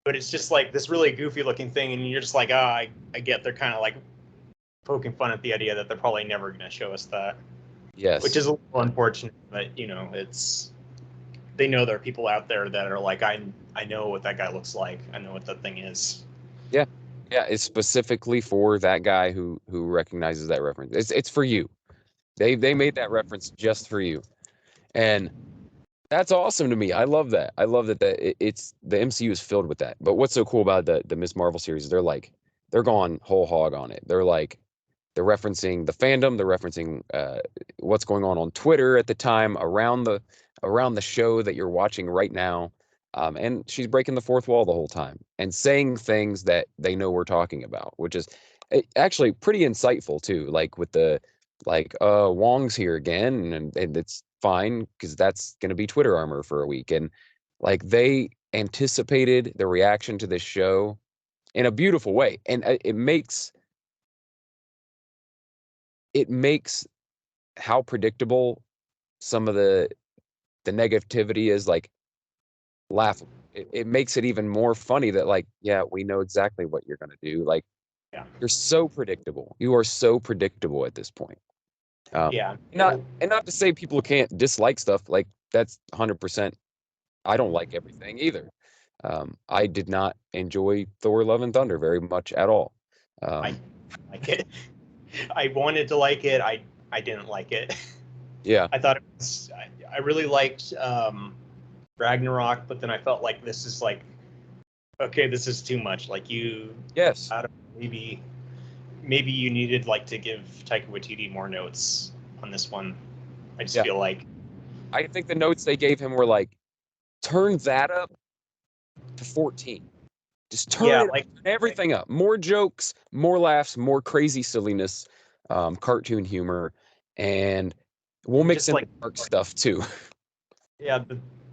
But it's just like this really goofy looking thing, and you're just like, I get they're kind of like poking fun at the idea that they're probably never going to show us that. Yes. Which is a little unfortunate, but it's they know there are people out there that are like, I know what that guy looks like. I know what that thing is. Yeah. Yeah. It's specifically for that guy who recognizes that reference. It's for you. They made that reference just for you. And that's awesome to me. I love that. I love that it's the MCU is filled with that. But what's so cool about the Miss Marvel series? They're like they're going whole hog on it. They're referencing the fandom, they're referencing what's going on Twitter at the time around the show that you're watching right now. And she's breaking the fourth wall the whole time and saying things that they know we're talking about, which is actually pretty insightful too. Like with the Wong's here again, and it's fine because that's going to be Twitter armor for a week. And like they anticipated the reaction to this show in a beautiful way, and it makes how predictable some of the negativity is like laughable. It makes it even more funny that like, yeah, we know exactly what you're gonna do. Like Yeah. you're so predictable. You are so predictable at this point. Yeah. Not to say people can't dislike stuff. Like that's 100%. I don't like everything either. I did not enjoy Thor: Love and Thunder very much at all. I like it. I wanted to like it. I didn't like it. Yeah. I thought it was. I really liked Ragnarok, but then I felt like this is like, okay, this is too much. Like you, Yes. I don't know, maybe you needed like to give Taika Waititi more notes on this one. I just feel like I think the notes they gave him were like, turn that up to 14. Just turn it, like turn everything up. More jokes, more laughs, more crazy silliness, cartoon humor, and we'll mix just in like the dark stuff too. yeah,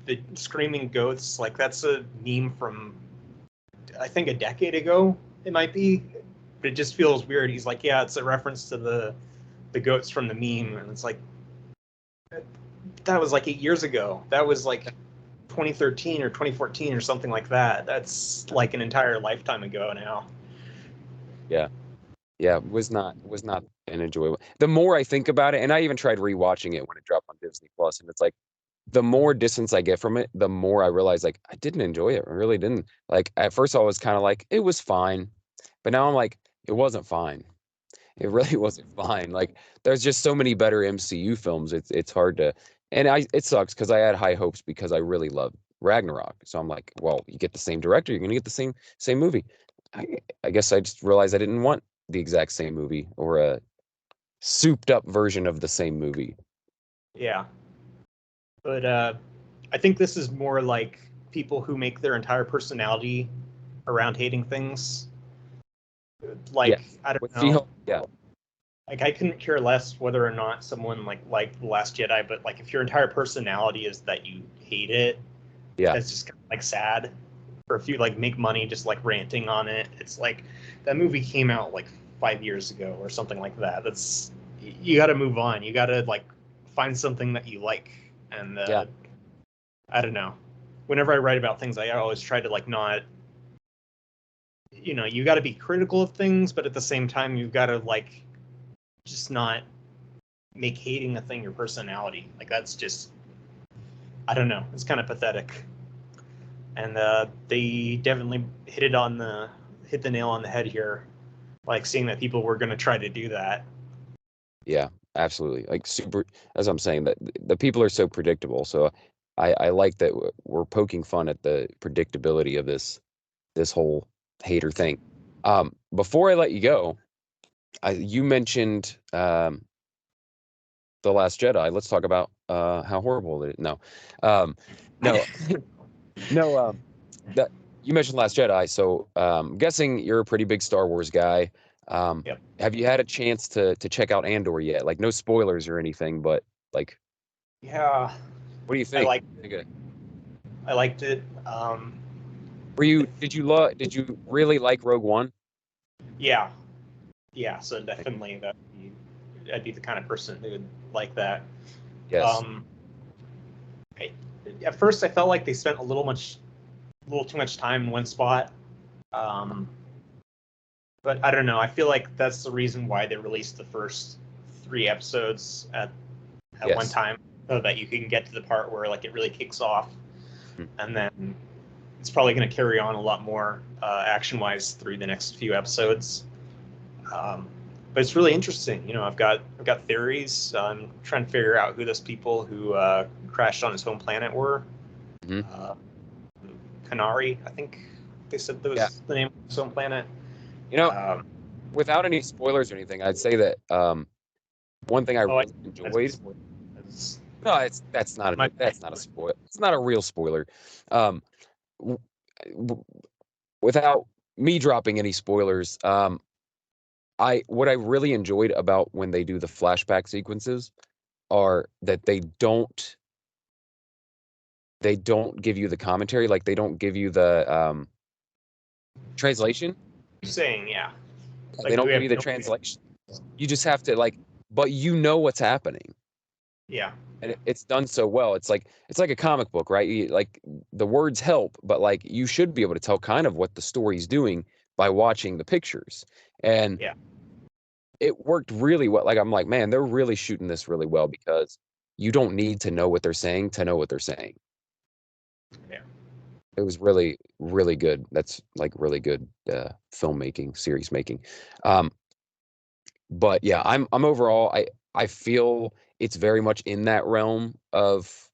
the screaming goats, like that's a meme from I think a decade ago. It might be, but it just feels weird. He's like, yeah, it's a reference to the goats from the meme, and it's like that was like 8 years ago. That was like 2013 or 2014 or something like that. That's like an entire lifetime ago now. Yeah. Yeah, was not an enjoyable. The more I think about it, and I even tried rewatching it when it dropped on Disney Plus, and it's like the more distance I get from it, the more I realize like I didn't enjoy it. I really didn't. Like at first I was kind of like it was fine, but now I'm like it wasn't fine. It really wasn't fine. Like there's just so many better MCU films. It's hard to, and it sucks because I had high hopes because I really love Ragnarok. So I'm like, well, you get the same director, you're gonna get the same movie. I, I guess I just realized I didn't want the exact same movie or a souped up version of the same movie. Yeah, but I think this is more like people who make their entire personality around hating things. Yeah, Like I don't with know. She-Hulk, yeah, Like I couldn't care less whether or not someone liked The Last Jedi, but like if your entire personality is that you hate it, yeah, that's just kind of like sad. Or if you like make money just like ranting on it, it's like that movie came out like 5 years ago or something like that. That's you got to move on. You got to like find something that you like. And yeah, I don't know. Whenever I write about things, I always try to like not. You got to be critical of things, but at the same time, you've got to like just not make hating a thing your personality. Like that's just I don't know. It's kind of pathetic. And they definitely hit the nail on the head here. Like seeing that people were going to try to do that. yeah, absolutely. Like super, as I'm saying, that the people are so predictable. So I like that we're poking fun at the predictability of this whole hater thing. Before I let you go, you mentioned The Last Jedi. Let's talk about how horrible it is. No, no, no. That you mentioned Last Jedi, so I'm guessing you're a pretty big Star Wars guy. Yep. Have you had a chance to check out Andor yet? Like no spoilers or anything, but like, Yeah, what do you I think? like I liked it. Did you really like Rogue One? Yeah, yeah. So definitely I'd be the kind of person who would like that. Yes. Um, at first, I felt like they spent a little too much time in one spot. Um, but I don't know. I feel like that's the reason why they released the first 3 episodes at one Yes. time, so that you can get to the part where like it really kicks off, Mm. and then it's probably going to carry on a lot more action-wise through the next few episodes. But it's really interesting. I've got theories. I'm trying to figure out who those people who crashed on his home planet were. Mm-hmm. Canary, I think they said that was the name of his home planet. You know, Um, without any spoilers or anything, I'd say that one thing I oh, really that's a enjoyed. spoiler. That's No, my bad. that's not a spoil. It's not a real spoiler. Um, w- w- without me dropping any spoilers, I what I really enjoyed about when they do the flashback sequences are that they don't give you the commentary, like they don't give you the translation. You're saying, yeah, They like don't we give have you the no, translation. You just have to like, but you know what's happening. yeah, And it's done so well. It's like a comic book, right? Like the words help, but like you should be able to tell kind of what the story's doing by watching the pictures. And yeah, it worked really well. Like I'm like, man, they're really shooting this really well because you don't need to know what they're saying to know what they're saying. yeah. It was really, really good. That's like really good filmmaking, series making. Um, but yeah, I'm overall I feel it's very much in that realm of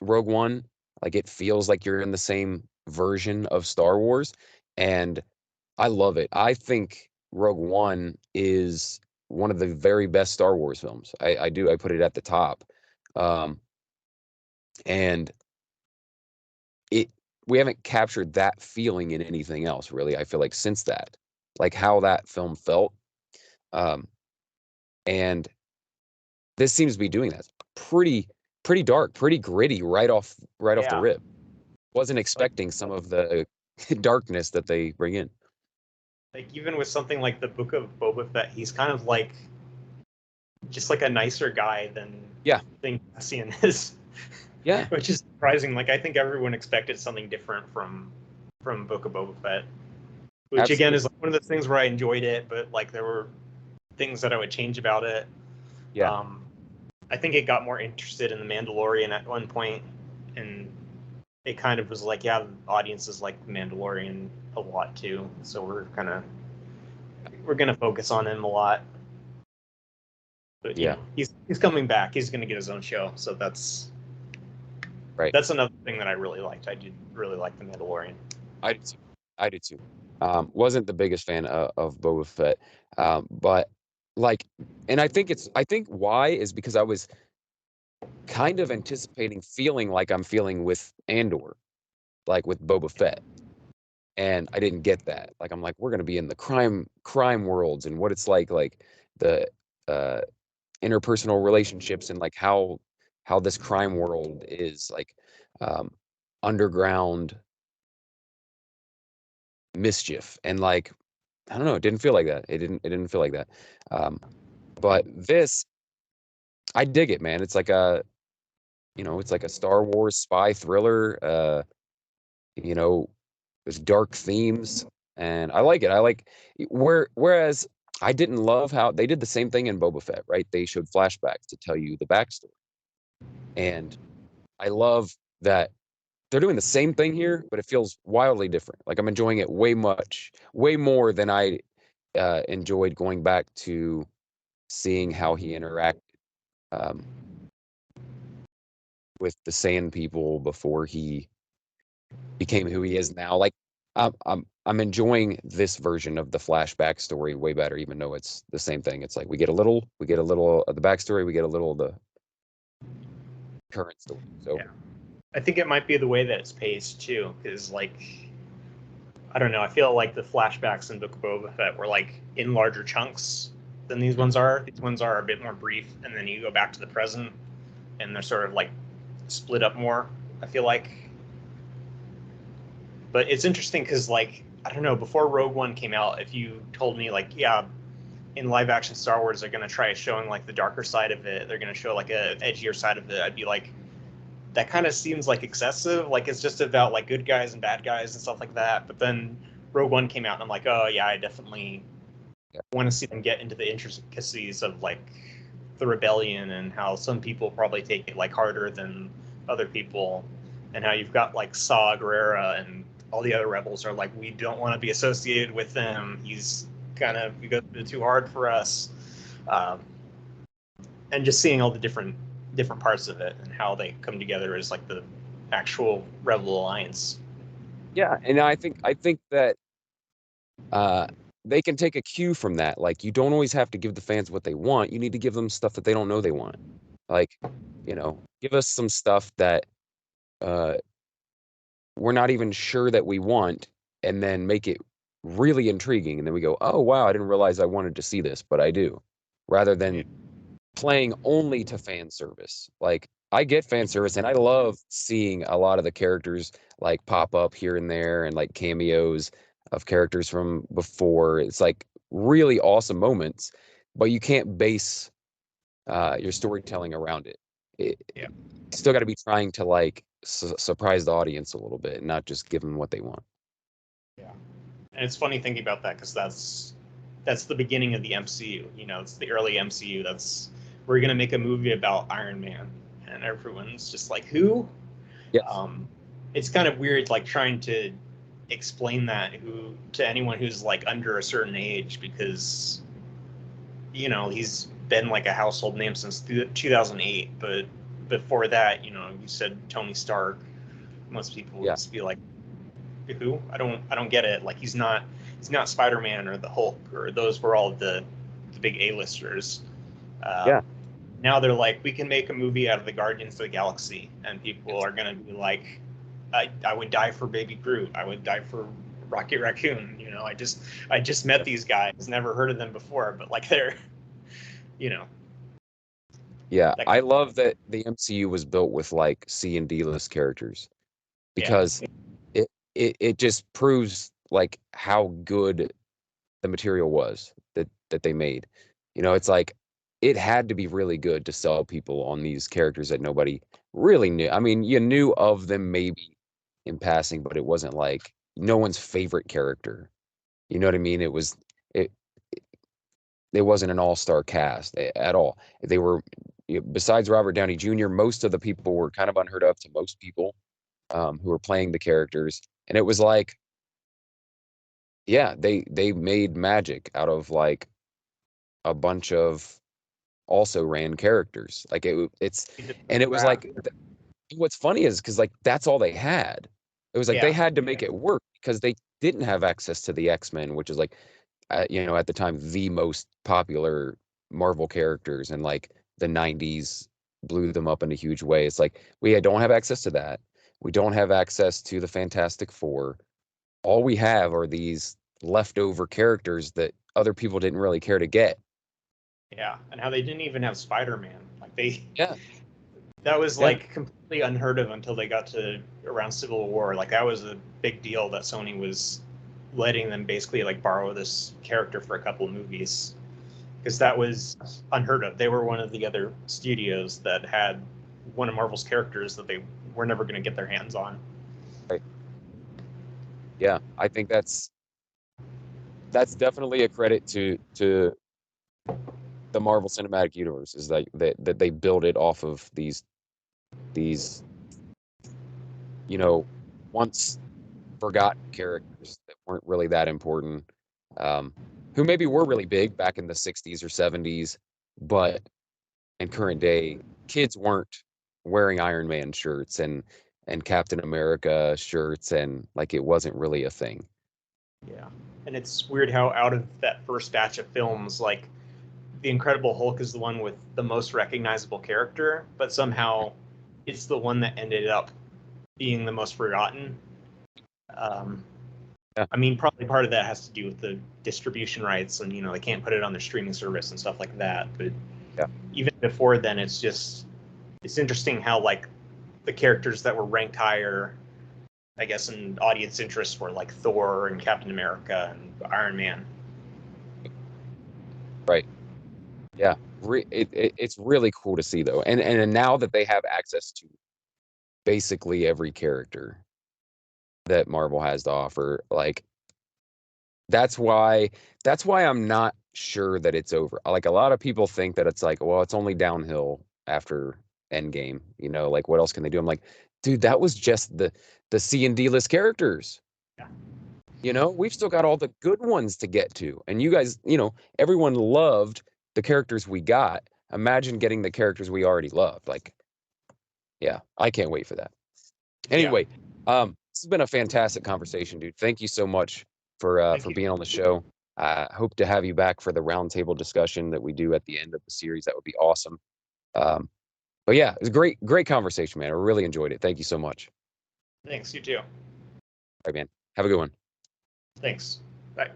Rogue One. Like it feels like you're in the same version of Star Wars, and I love it. I think Rogue One is one of the very best Star Wars films. I do. I put it at the top. Um, and it we haven't captured that feeling in anything else, really. I feel like since that, like how that film felt. Um, and this seems to be doing that. Pretty dark, pretty gritty right off the Yeah. rip. Wasn't Like expecting some of the darkness that they bring in. even with something like the Book of Boba Fett, he's kind of like just like a nicer guy than Yeah, think Cassian is, yeah, which is surprising. Like I think everyone expected something different from Book of Boba Fett, which again absolutely. is like one of those things where I enjoyed it, but like there were things that I would change about it. Yeah, Um, I think it got more interested in the Mandalorian at one point, and it kind of was like, yeah, the audiences like the Mandalorian a lot too, so we're gonna focus on him a lot. But yeah, he's coming back. He's gonna get his own show, so right. that's another thing that I really liked. I did really like the Mandalorian. I did too. I did too. Wasn't the biggest fan of Boba Fett, but like, and I think why is because I was kind of anticipating feeling like I'm feeling with Andor, like with Boba Fett, and I didn't get that. Like I'm like, we're gonna be in the crime worlds and what it's like the uh, interpersonal relationships and like how this crime world is like um, underground mischief and like I don't know, it didn't feel like that. It didn't feel like that. Um, but this I dig it, man. It's like a it's like a Star Wars spy thriller. You know, there's dark themes, and I like it. I like whereas I didn't love how they did the same thing in Boba Fett, right? They showed flashbacks to tell you the backstory, and I love that they're doing the same thing here, but it feels wildly different. Like I'm enjoying it way more than I enjoyed going back to seeing how he interacted um, with the Sand People before he became who he is now. Like I'm enjoying this version of the flashback story way better, even though it's the same thing. It's like we get a little of the backstory, we get a little of the current story. So Yeah, I think it might be the way that it's paced too, because like I don't know, I feel like the flashbacks in Book of Boba Fett were like in larger chunks than these mm, ones are. These ones are a bit more brief, and then you go back to the present, and they're sort of like split up more. I feel like, but it's interesting because like I don't know, before Rogue One came out, if you told me like, yeah, in live action Star Wars they're gonna try showing like the darker side of it, they're gonna show like a edgier side of it, I'd be like, that kind of seems like excessive. Like it's just about like good guys and bad guys and stuff like that. But then Rogue One came out, and I'm like, oh yeah, I definitely yeah, want to see them get into the intricacies of like the rebellion and how some people probably take it like harder than other people, and how you've got like Saw Gerrera and all the other rebels are like, we don't want to be associated with them. He's kind of he goes a bit too hard for us. Um, and just seeing all the different parts of it and how they come together as like the actual Rebel Alliance. yeah, and I think that uh, they can take a cue from that. Like, you don't always have to give the fans what they want. You need to give them stuff that they don't know they want. Like, give us some stuff that uh, we're not even sure that we want, and then make it really intriguing. And then we go, oh, wow, I didn't realize I wanted to see this, but I do. Rather than playing only to fan service. Like, I get fan service and I love seeing a lot of the characters like pop up here and there, and like cameos of characters from before. It's like really awesome moments, but you can't base your storytelling around it. Yeah. You still got to be trying to like surprise the audience a little bit and not just give them what they want. Yeah. And it's funny thinking about that because that's the beginning of the MCU. It's the early MCU. We're gonna make a movie about Iron Man, and everyone's just like, who? Yes. Um, it's kind of weird, like trying to explain that to anyone who's like under a certain age, because he's been like a household name since 2008. But before that, you said Tony Stark. Most people would Yeah. just be like, who? I don't get it. Like, he's not Spider-Man or the Hulk, or those were all the big A-listers. Yeah. Now they're like, we can make a movie out of the Guardians of the Galaxy, and people are gonna be like, I would die for Baby Groot. I would die for Rocket Raccoon. I just met these guys, never heard of them before, but like they're, you know, Yeah. that I kind love that the MCU was built with like C and D list characters, yeah, because it just proves like how good the material was that they made. It's like it had to be really good to sell people on these characters that nobody really knew. I mean, you knew of them maybe in passing, but it wasn't like no one's favorite character. You know what I mean? It it wasn't an all-star cast at all. They were, besides Robert Downey Jr., most of the people were kind of unheard of to most people, who were playing the characters, and it was like, yeah, they made magic out of like a bunch of also ran characters. Like and it was like, what's funny is because like that's all they had. It was like they yeah, had to make it work because they didn't have access to the X-Men, which is like, at the time, the most popular Marvel characters, and like the 90s blew them up in a huge way. It's like we don't have access to that. We don't have access to the Fantastic Four. All we have are these leftover characters that other people didn't really care to get. yeah, and how they didn't even have Spider-Man. Like Yeah, that was yeah, like completely unheard of until they got to around Civil War. Like that was a big deal that Sony was letting them basically like borrow this character for a couple of movies, because that was unheard of. They were one of the other studios that had one of Marvel's characters that they were never going to get their hands on. right. Yeah. I think that's definitely a credit to the Marvel Cinematic Universe, is that they build it off of these you know once forgotten characters that weren't really that important, um, who maybe were really big back in the 60s or 70s, but in current day, kids weren't wearing Iron Man shirts and Captain America shirts, and like it wasn't really a thing. Yeah, and it's weird how out of that first batch of films, like the Incredible Hulk is the one with the most recognizable character, but somehow it's the one that ended up being the most forgotten. Um, Yeah, I mean, probably part of that has to do with the distribution rights, and they can't put it on their streaming service and stuff like that. But yeah, even before then, it's interesting how like the characters that were ranked higher, I guess, in audience interest were like Thor and Captain America and Iron Man. right. Yeah, it's really cool to see though, and now that they have access to basically every character that Marvel has to offer, like that's why that's why I'm not sure that it's over. Like a lot of people think that it's like, well, it's only downhill after Endgame. Like what else can they do? I'm like, dude, that was just the C and D list characters. Yeah, We've still got all the good ones to get to. And you guys, everyone loved the characters we got. Imagine getting the characters we already loved. Like, yeah, I can't wait for that. yeah, Anyway, this has been a fantastic conversation, dude. Thank you so much Thank for you. being on the show. I hope to have you back for the roundtable discussion that we do at the end of the series. That would be awesome. But yeah, it was a great conversation, man. I really enjoyed it. Thank you so much. Thanks. You too. All right, man. Have a good one. Thanks. Bye.